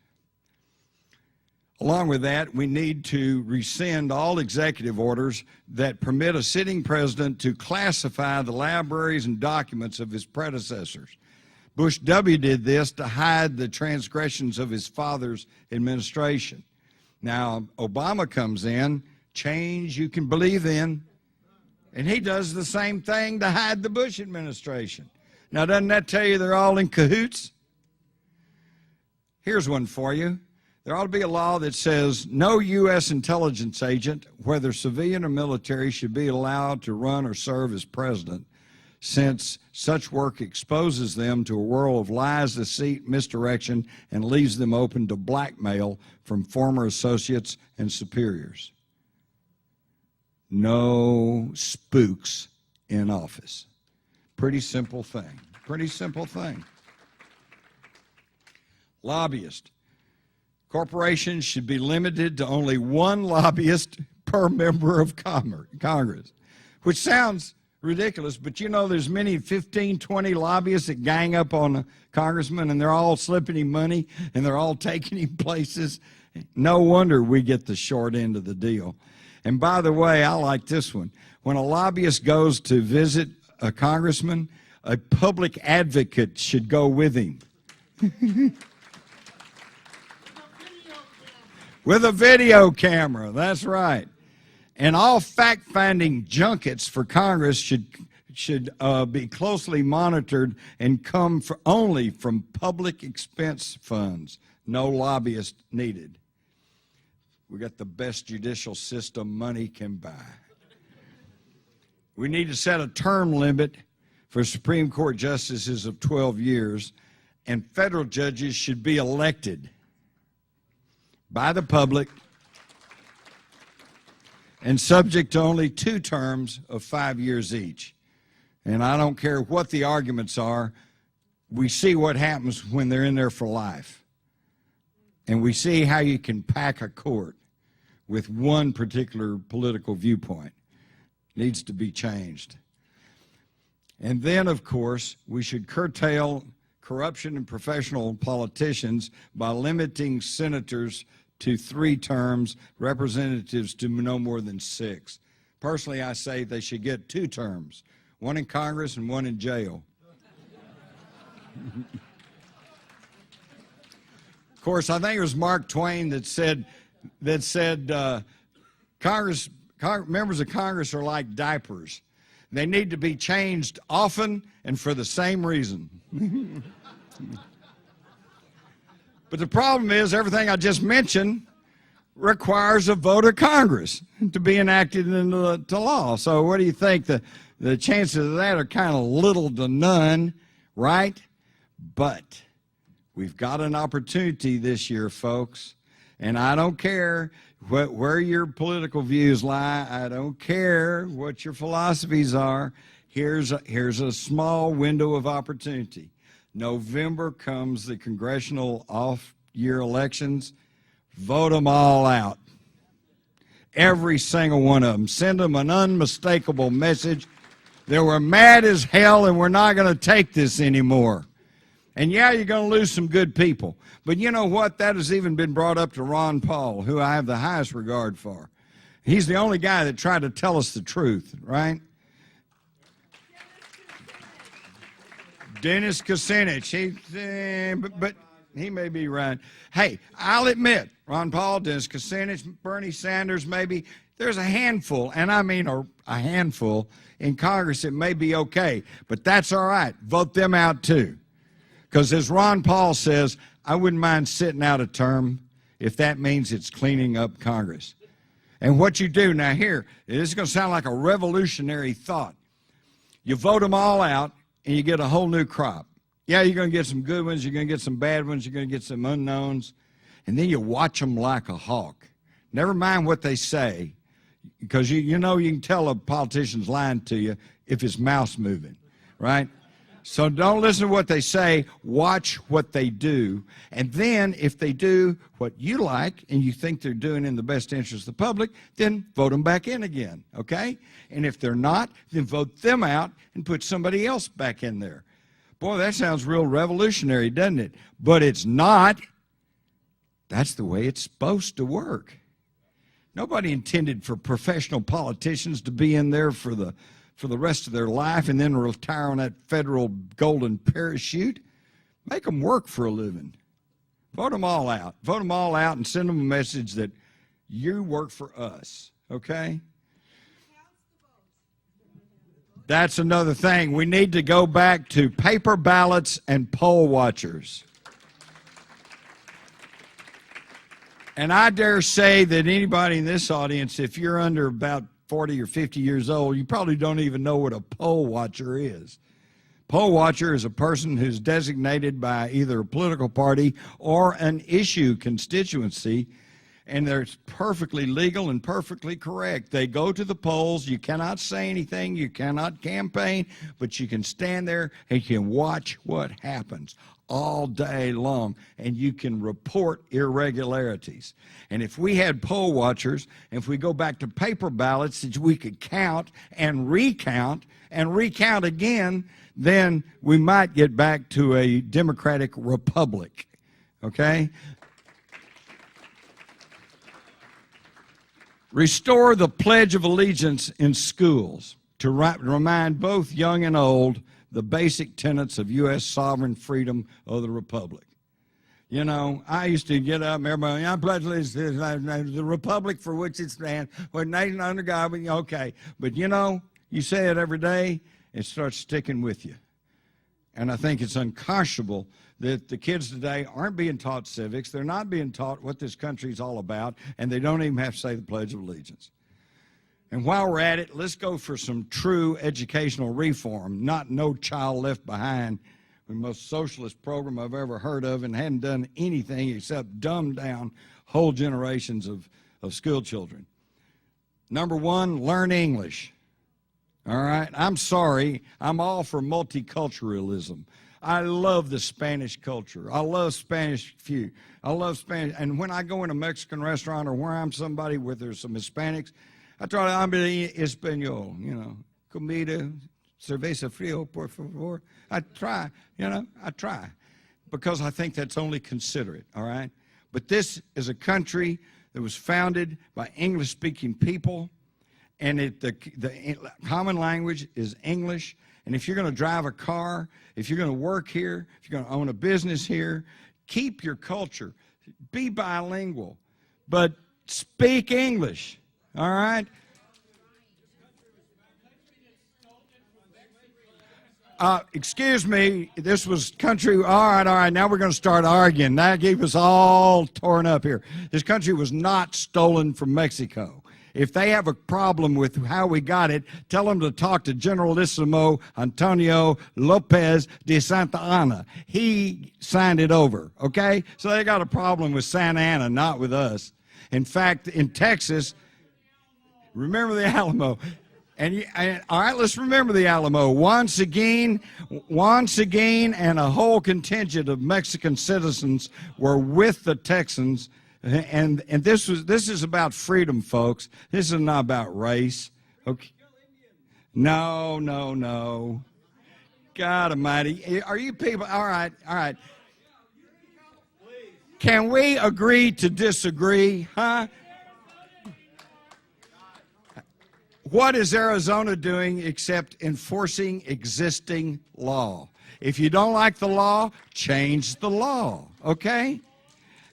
Along with that, we need to rescind all executive orders that permit a sitting president to classify the libraries and documents of his predecessors. Bush W. did this to hide the transgressions of his father's administration. Now, Obama comes in, change you can believe in, and he does the same thing to hide the Bush administration. Now, doesn't that tell you they're all in cahoots? Here's one for you. There ought to be a law that says no U.S. intelligence agent, whether civilian or military, should be allowed to run or serve as president, since such work exposes them to a world of lies, deceit, misdirection, and leaves them open to blackmail from former associates and superiors. No spooks in office. Pretty simple thing. Pretty simple thing. Lobbyist. Corporations should be limited to only one lobbyist per member of Congress, which sounds ridiculous, but you know there's many 15, 20 lobbyists that gang up on a congressman, and they're all slipping him money, and they're all taking him places. No wonder we get the short end of the deal. And by the way, I like this one. When a lobbyist goes to visit a congressman, a public advocate should go with him. With a video camera, that's right. And all fact-finding junkets for Congress should be closely monitored and come only from public expense funds. No lobbyist needed. We got the best judicial system money can buy. We need to set a term limit for Supreme Court justices of 12 years, and federal judges should be elected by the public and subject to only 2 terms of 5 years each. And I don't care what the arguments are, we see what happens when they're in there for life. And we see how you can pack a court with one particular political viewpoint. It needs to be changed. And then, of course, we should curtail corruption in professional politicians by limiting senators to 3 terms, representatives to no more than 6. Personally, I say they should get 2 terms, 1 in Congress and 1 in jail. Of course, I think it was Mark Twain that said members of Congress are like diapers. They need to be changed often and for the same reason. But the problem is everything I just mentioned requires a vote of Congress to be enacted into law. So what do you think? The chances of that are kind of little to none, right? But we've got an opportunity this year, folks. And I don't care where your political views lie. I don't care what your philosophies are. Here's a small window of opportunity. November comes the congressional off-year elections. Vote them all out. Every single one of them. Send them an unmistakable message that we're mad as hell and we're not going to take this anymore. And yeah, you're going to lose some good people. But you know what? That has even been brought up to Ron Paul, who I have the highest regard for. He's the only guy that tried to tell us the truth, right? Dennis Kucinich, but he may be right. Hey, I'll admit, Ron Paul, Dennis Kucinich, Bernie Sanders, maybe, there's a handful, and I mean a handful in Congress that may be okay, but that's all right. Vote them out too. Because as Ron Paul says, I wouldn't mind sitting out a term if that means it's cleaning up Congress. And what you do, now here, this is going to sound like a revolutionary thought. You vote them all out, and you get a whole new crop. Yeah, you're going to get some good ones, you're going to get some bad ones, you're going to get some unknowns, and then you watch them like a hawk. Never mind what they say, because you know you can tell a politician's lying to you if his mouth's moving, right? So don't listen to what they say, watch what they do, and then if they do what you like and you think they're doing in the best interest of the public, then vote them back in again, okay? And if they're not, then vote them out and put somebody else back in there. Boy, that sounds real revolutionary, doesn't it? But it's not. That's the way it's supposed to work. Nobody intended for professional politicians to be in there for the rest of their life and then retire on that federal golden parachute. Make them work for a living. Vote them all out. Vote them all out and send them a message that You work for us, okay? That's another thing. We need to go back to paper ballots and poll watchers. And I dare say that anybody in this audience, if you're under about 40 or 50 years old, you probably don't even know what a poll watcher is. Poll watcher is a person who's designated by either a political party or an issue constituency, and they're perfectly legal and perfectly correct. They go to the polls. You cannot say anything. You cannot campaign, but you can stand there and you can watch what happens all day long, and you can report irregularities. And if we had poll watchers, if we go back to paper ballots that we could count and recount again, then we might get back to a democratic republic, okay? Restore the Pledge of Allegiance in schools to remind both young and old the basic tenets of U.S. sovereign freedom of the republic. You know, I used to get up and everybody, I pledge allegiance to the republic for which it stands, one nation under God, okay. But you know, you say it every day, it starts sticking with you. And I think it's unconscionable that the kids today aren't being taught civics, they're not being taught what this country is all about, and they don't even have to say the Pledge of Allegiance. And while we're at it, let's go for some true educational reform, not No Child Left Behind, the most socialist program I've ever heard of, and hadn't done anything except dumb down whole generations of school children. Number one, learn English. All right? I'm sorry. I'm all for multiculturalism. I love the Spanish culture. I love Spanish food. I love Spanish. And when I go in a Mexican restaurant or where I'm somebody where there's some Hispanics, I try to hablar español, you know. Comida, cerveza frío, por favor. I try, because I think that's only considerate, all right? But this is a country that was founded by English-speaking people, and the common language is English. And if you're going to drive a car, if you're going to work here, if you're going to own a business here, keep your culture. Be bilingual, but speak English, all right? Excuse me, this was country, all right, now we're going to start arguing. That gave us all torn up here. This country was not stolen from Mexico. If they have a problem with how we got it, tell them to talk to Generalissimo Antonio Lopez de Santa Anna. He signed it over, okay? So they got a problem with Santa Anna, not with us. In fact, in Texas, remember the Alamo. And all right, let's remember the Alamo. Once again, and a whole contingent of Mexican citizens were with the Texans. And this is about freedom, folks. This is not about race. Okay. No. God Almighty. Are you people? All right. Can we agree to disagree, huh? What is Arizona doing except enforcing existing law? If you don't like the law, change the law, okay?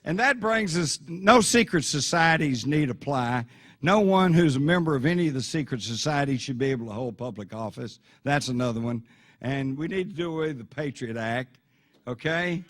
And that brings us, no secret societies need apply. No one who's a member of any of the secret societies should be able to hold public office. That's another one. And we need to do away with the Patriot Act, okay?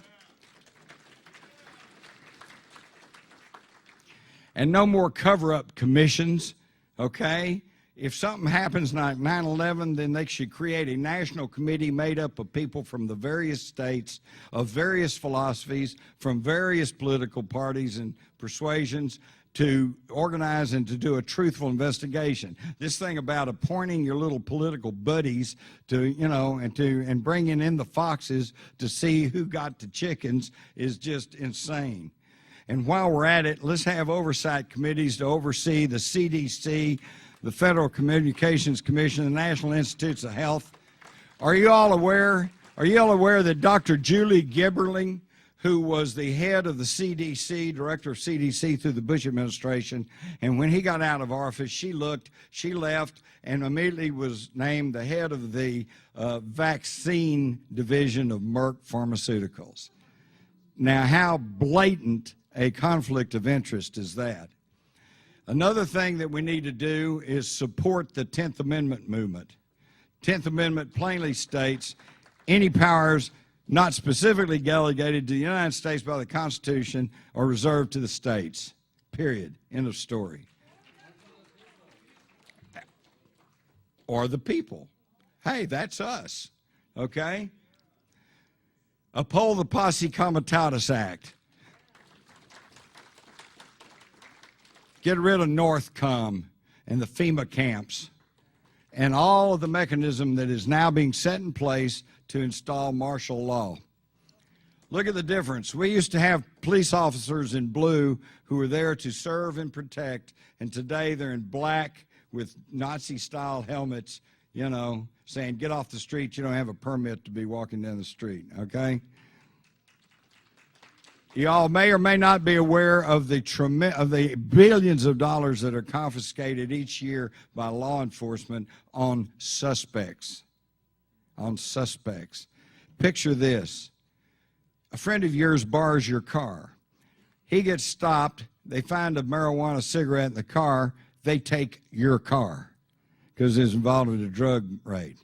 And no more cover-up commissions, okay? If something happens like 9/11, then they should create a national committee made up of people from the various states, of various philosophies, from various political parties and persuasions, to organize and to do a truthful investigation. This thing about appointing your little political buddies to, and bringing in the foxes to see who got the chickens is just insane. And while we're at it, let's have oversight committees to oversee the CDC, the Federal Communications Commission, the National Institutes of Health. Are you all aware that Dr. Julie Gibberling, who was the head of the CDC, director of CDC through the Bush administration, and when he got out of office, she left, and immediately was named the head of the vaccine division of Merck Pharmaceuticals. Now, how blatant a conflict of interest is that? Another thing that we need to do is support the 10th Amendment movement. 10th Amendment plainly states any powers not specifically delegated to the United States by the Constitution are reserved to the states. Period. End of story. Or the people. Hey, that's us. Okay? Uphold the Posse Comitatus Act. Get rid of Northcom and the FEMA camps and all of the mechanism that is now being set in place to install martial law. Look at the difference. We used to have police officers in blue who were there to serve and protect, and today they're in black with Nazi-style helmets, you know, saying, get off the street, you don't have a permit to be walking down the street, okay? You all may or may not be aware of the billions of dollars that are confiscated each year by law enforcement on suspects. On suspects. Picture this. A friend of yours borrows your car. He gets stopped. They find a marijuana cigarette in the car. They take your car because it's involved with a drug raid.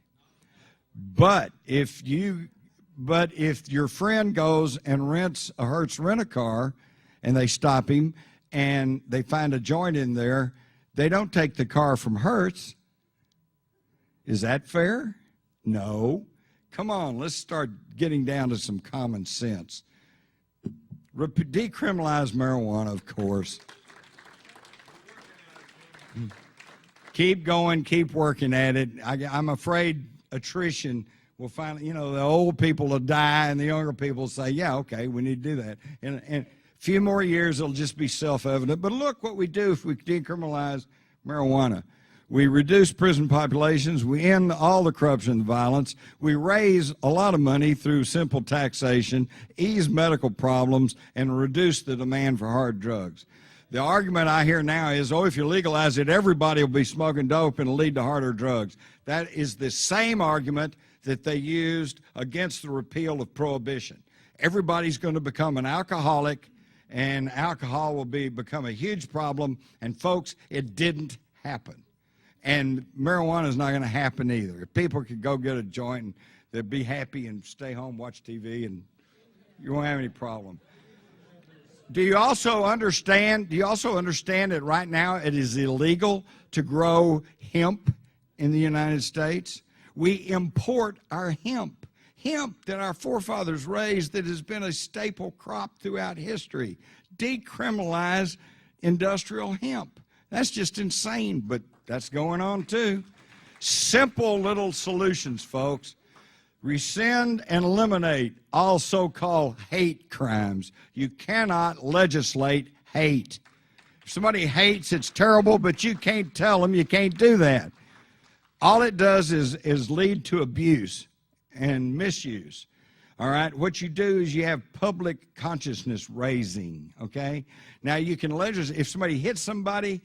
But if your friend goes and rents a Hertz rent-a-car and they stop him and they find a joint in there, they don't take the car from Hertz. Is that fair? No. Come on, let's start getting down to some common sense. Decriminalize marijuana, of course. Keep going, keep working at it. I'm afraid attrition will finally, you know, the old people will die and the younger people will say, yeah, okay, we need to do that. And a few more years, it'll just be self-evident. But look what we do if we decriminalize marijuana. We reduce prison populations. We end all the corruption and violence. We raise a lot of money through simple taxation, ease medical problems, and reduce the demand for hard drugs. The argument I hear now is, oh, if you legalize it, everybody will be smoking dope and it'll lead to harder drugs. That is the same argument that they used against the repeal of prohibition. Everybody's going to become an alcoholic, and alcohol will become a huge problem. And folks, it didn't happen. And marijuana is not going to happen either. If people could go get a joint and they'd be happy and stay home, watch TV, and you won't have any problem. Do you also understand that right now it is illegal to grow hemp in the United States? We import our hemp that our forefathers raised that has been a staple crop throughout history. Decriminalize industrial hemp. That's just insane, but that's going on too. Simple little solutions, folks. Rescind and eliminate all so-called hate crimes. You cannot legislate hate. If somebody hates, it's terrible, but you can't tell them you can't do that. All it does is lead to abuse and misuse. All right? What you do is you have public consciousness raising, okay? Now, you can legislate. If somebody hits somebody,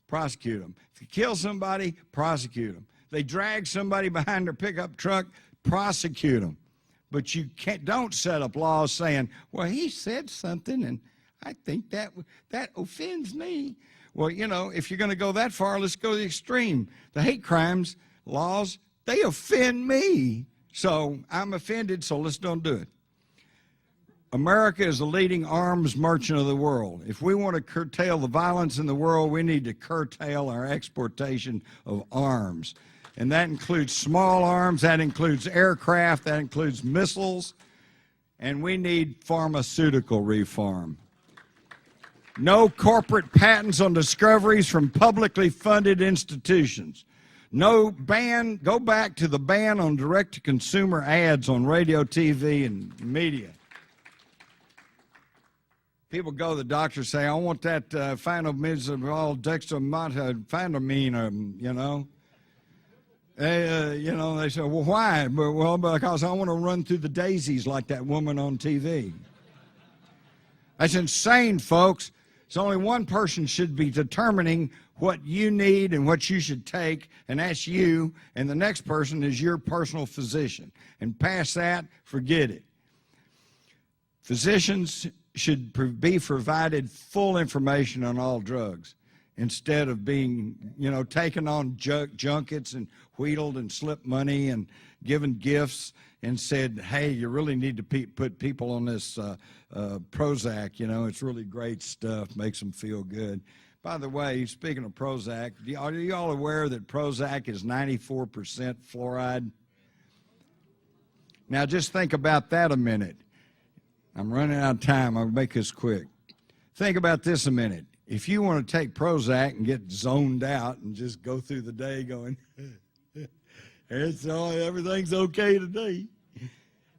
prosecute them. If you kill somebody, prosecute them. They drag somebody behind their pickup truck, prosecute them. But you don't set up laws saying, well, he said something, and I think that offends me. Well, you know, if you're going to go that far, let's go to the extreme. The hate crimes laws, they offend me. So I'm offended, so let's don't do it. America is the leading arms merchant of the world. If we want to curtail the violence in the world, we need to curtail our exportation of arms. And that includes small arms, that includes aircraft, that includes missiles, and we need pharmaceutical reform. No corporate patents on discoveries from publicly funded institutions. No ban, go back to the ban on direct-to-consumer ads on radio, TV, and media. People go to the doctor and say, I want that phenylmidazole dextromethorphan, you know. They say, well, why? Well, because I want to run through the daisies like that woman on TV. That's insane, folks. It's only one person should be determining what you need and what you should take, and that's you, and the next person is your personal physician. And past that, forget it. Physicians should be provided full information on all drugs. instead of being, taking on junkets and wheedled and slipped money and given gifts and said, hey, you really need to put people on this Prozac. It's really great stuff, makes them feel good. By the way, speaking of Prozac, are you all aware that Prozac is 94% fluoride? Now, just think about that a minute. I'm running out of time. I'll make this quick. Think about this a minute. If you want to take Prozac and get zoned out and just go through the day going, everything's okay today,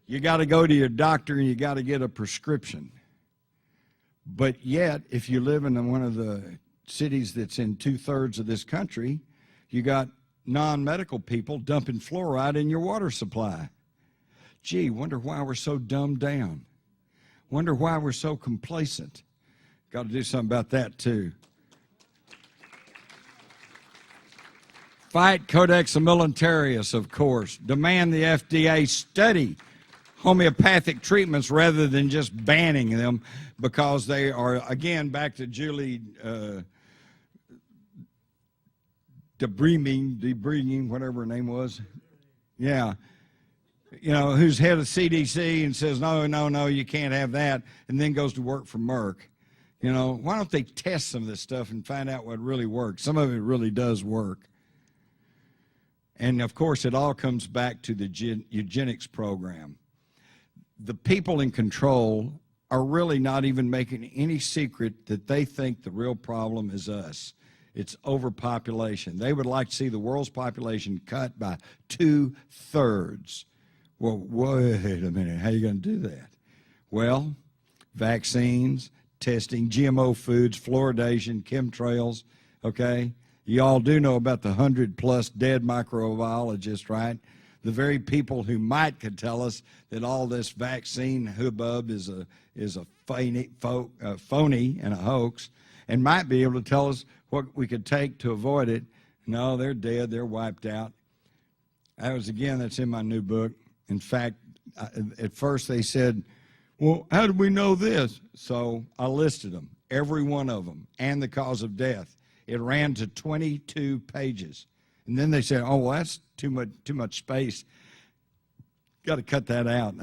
you got to go to your doctor and you got to get a prescription. But yet, if you live in one of the cities that's in 2/3 of this country, you got non-medical people dumping fluoride in your water supply. Gee, wonder why we're so dumbed down. Wonder why we're so complacent. Got to do something about that, too. Fight Codex Alimentarius, of course. Demand the FDA study homeopathic treatments rather than just banning them, because they are, again, back to Julie DeBringing, whatever her name was. Yeah. Who's head of CDC and says, no, you can't have that, and then goes to work for Merck. Why don't they test some of this stuff and find out what really works? Some of it really does work. And, of course, it all comes back to the eugenics program. The people in control are really not even making any secret that they think the real problem is us. It's overpopulation. They would like to see the world's population cut by 2/3. Well, wait a minute. How are you going to do that? Well, vaccines, testing, GMO foods, fluoridation, chemtrails, okay? You all do know about the 100+ dead microbiologists, right? The very people who could tell us that all this vaccine hubbub is a phony and a hoax, and might be able to tell us what we could take to avoid it. No, they're dead. They're wiped out. That's in my new book. In fact, at first they said, well, how do we know this? So I listed them, every one of them, and the cause of death. It ran to 22 pages. And then they said, oh, well, that's too much space. Got to cut that out.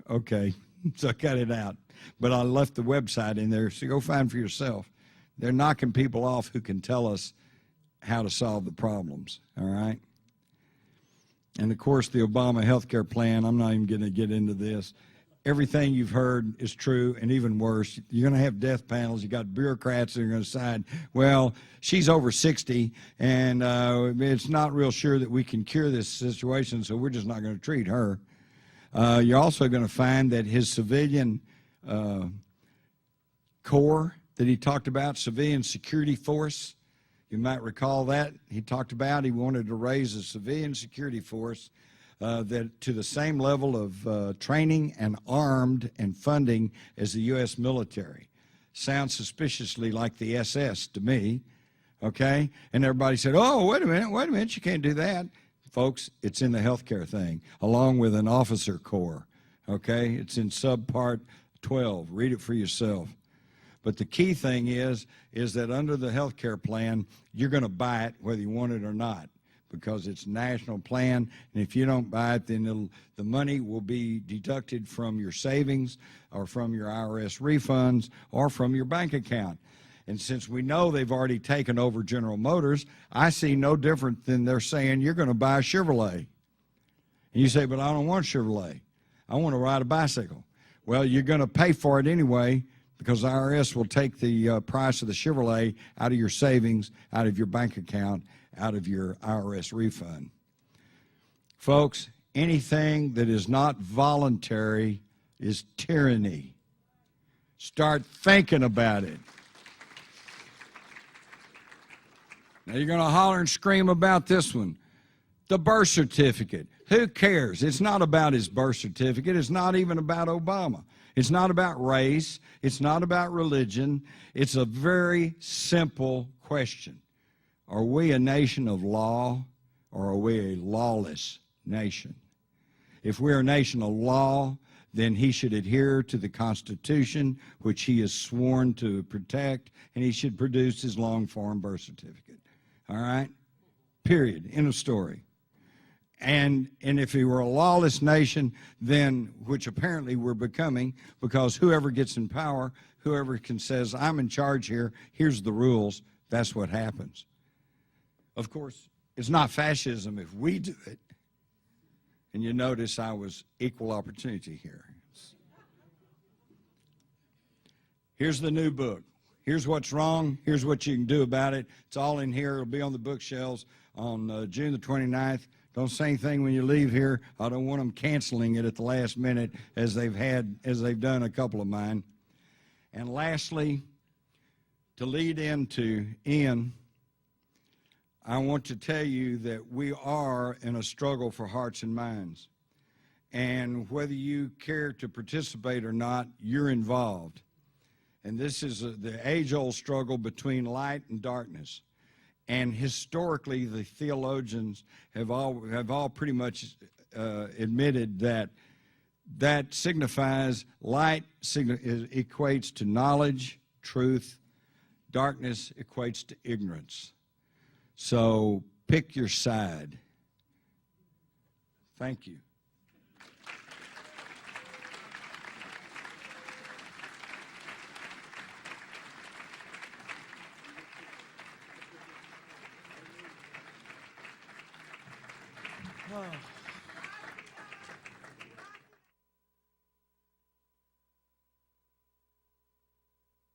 Okay, so I cut it out. But I left the website in there, so go find for yourself. They're knocking people off who can tell us how to solve the problems, all right? And, of course, the Obama health care plan, I'm not even going to get into this. Everything you've heard is true, and even worse. You're going to have death panels. You got bureaucrats that are going to decide, well, she's over 60, and it's not real sure that we can cure this situation, so we're just not going to treat her. You're also going to find that his civilian corps that he talked about, civilian security force, you might recall that. He talked about he wanted to raise a civilian security force that to the same level of training and armed and funding as the U.S. military. Sounds suspiciously like the SS to me, okay? And everybody said, oh, wait a minute, you can't do that. Folks, it's in the healthcare thing, along with an officer corps, okay? It's in subpart 12. Read it for yourself. But the key thing is that under the healthcare plan, you're going to buy it whether you want it or not, because it's a national plan, and if you don't buy it, then the money will be deducted from your savings or from your IRS refunds or from your bank account. And since we know they've already taken over General Motors, I see no different than they're saying you're going to buy a Chevrolet. And you say, but I don't want a Chevrolet. I want to ride a bicycle. Well, you're going to pay for it anyway, because the IRS will take the price of the Chevrolet out of your savings, out of your bank account, out of your IRS refund. Folks, anything that is not voluntary is tyranny. Start thinking about it. Now you're going to holler and scream about this one. The birth certificate. Who cares? It's not about his birth certificate. It's not even about Obama. It's not about race. It's not about religion. It's a very simple question. Are we a nation of law, or are we a lawless nation? If we're a nation of law, then he should adhere to the Constitution, which he is sworn to protect, and he should produce his long-form birth certificate. All right? Period. End of story. And if he were a lawless nation, then, which apparently we're becoming, because whoever gets in power, whoever can says, I'm in charge here, here's the rules, that's what happens. Of course, it's not fascism if we do it. And you notice I was equal opportunity here. Here's the new book. Here's what's wrong. Here's what you can do about it. It's all in here. It'll be on the bookshelves on June the 29th. Don't say anything when you leave here. I don't want them canceling it at the last minute as they've done a couple of mine. And lastly, to lead into Ian, I want to tell you that we are in a struggle for hearts and minds. And whether you care to participate or not, you're involved. And this is the age-old struggle between light and darkness. And historically, the theologians have all pretty much admitted that signifies light equates to knowledge, truth. Darkness equates to ignorance. So pick your side. Thank you.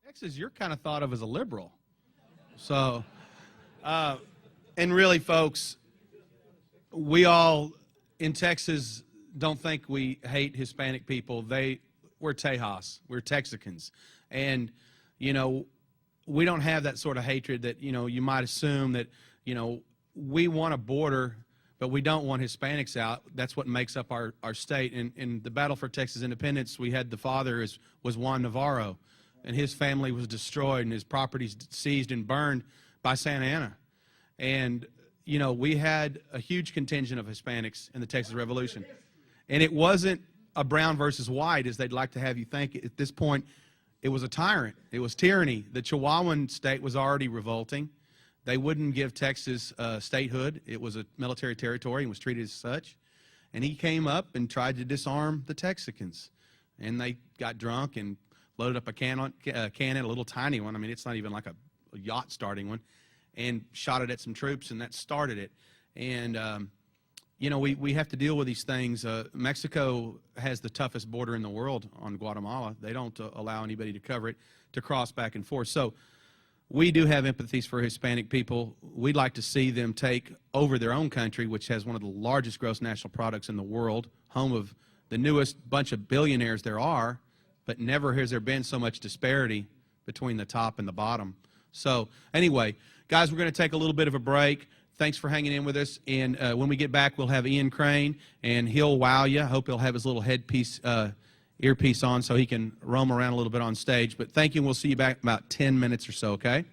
Texas, you're kind of thought of as a liberal. So, and really, folks, we all in Texas don't think we hate Hispanic people. We're Tejas. We're Texicans. And, you know, we don't have that sort of hatred that, you know, you might assume that, you know, we want a border, but we don't want Hispanics out. That's what makes up our state. In the battle for Texas independence, we had the father was Juan Navarro, and his family was destroyed and his properties seized and burned by Santa Anna. And, you know, we had a huge contingent of Hispanics in the Texas Revolution. And it wasn't a brown versus white, as they'd like to have you think. At this point, it was a tyrant. It was tyranny. The Chihuahuan state was already revolting. They wouldn't give Texas statehood. It was a military territory and was treated as such. And he came up and tried to disarm the Texicans. And they got drunk and loaded up a cannon, a little tiny one. I mean, it's not even like a yacht starting one, and shot it at some troops, and that started it. And, you know, we have to deal with these things. Mexico has the toughest border in the world on Guatemala. They don't allow anybody to cover it, to cross back and forth. So we do have empathies for Hispanic people. We'd like to see them take over their own country, which has one of the largest gross national products in the world, home of the newest bunch of billionaires there are, but never has there been so much disparity between the top and the bottom. So anyway, guys, we're going to take a little bit of a break. Thanks for hanging in with us. And when we get back, we'll have Ian Crane, and he'll wow you. I hope he'll have his little earpiece on so he can roam around a little bit on stage. But thank you, and we'll see you back in about 10 minutes or so, okay?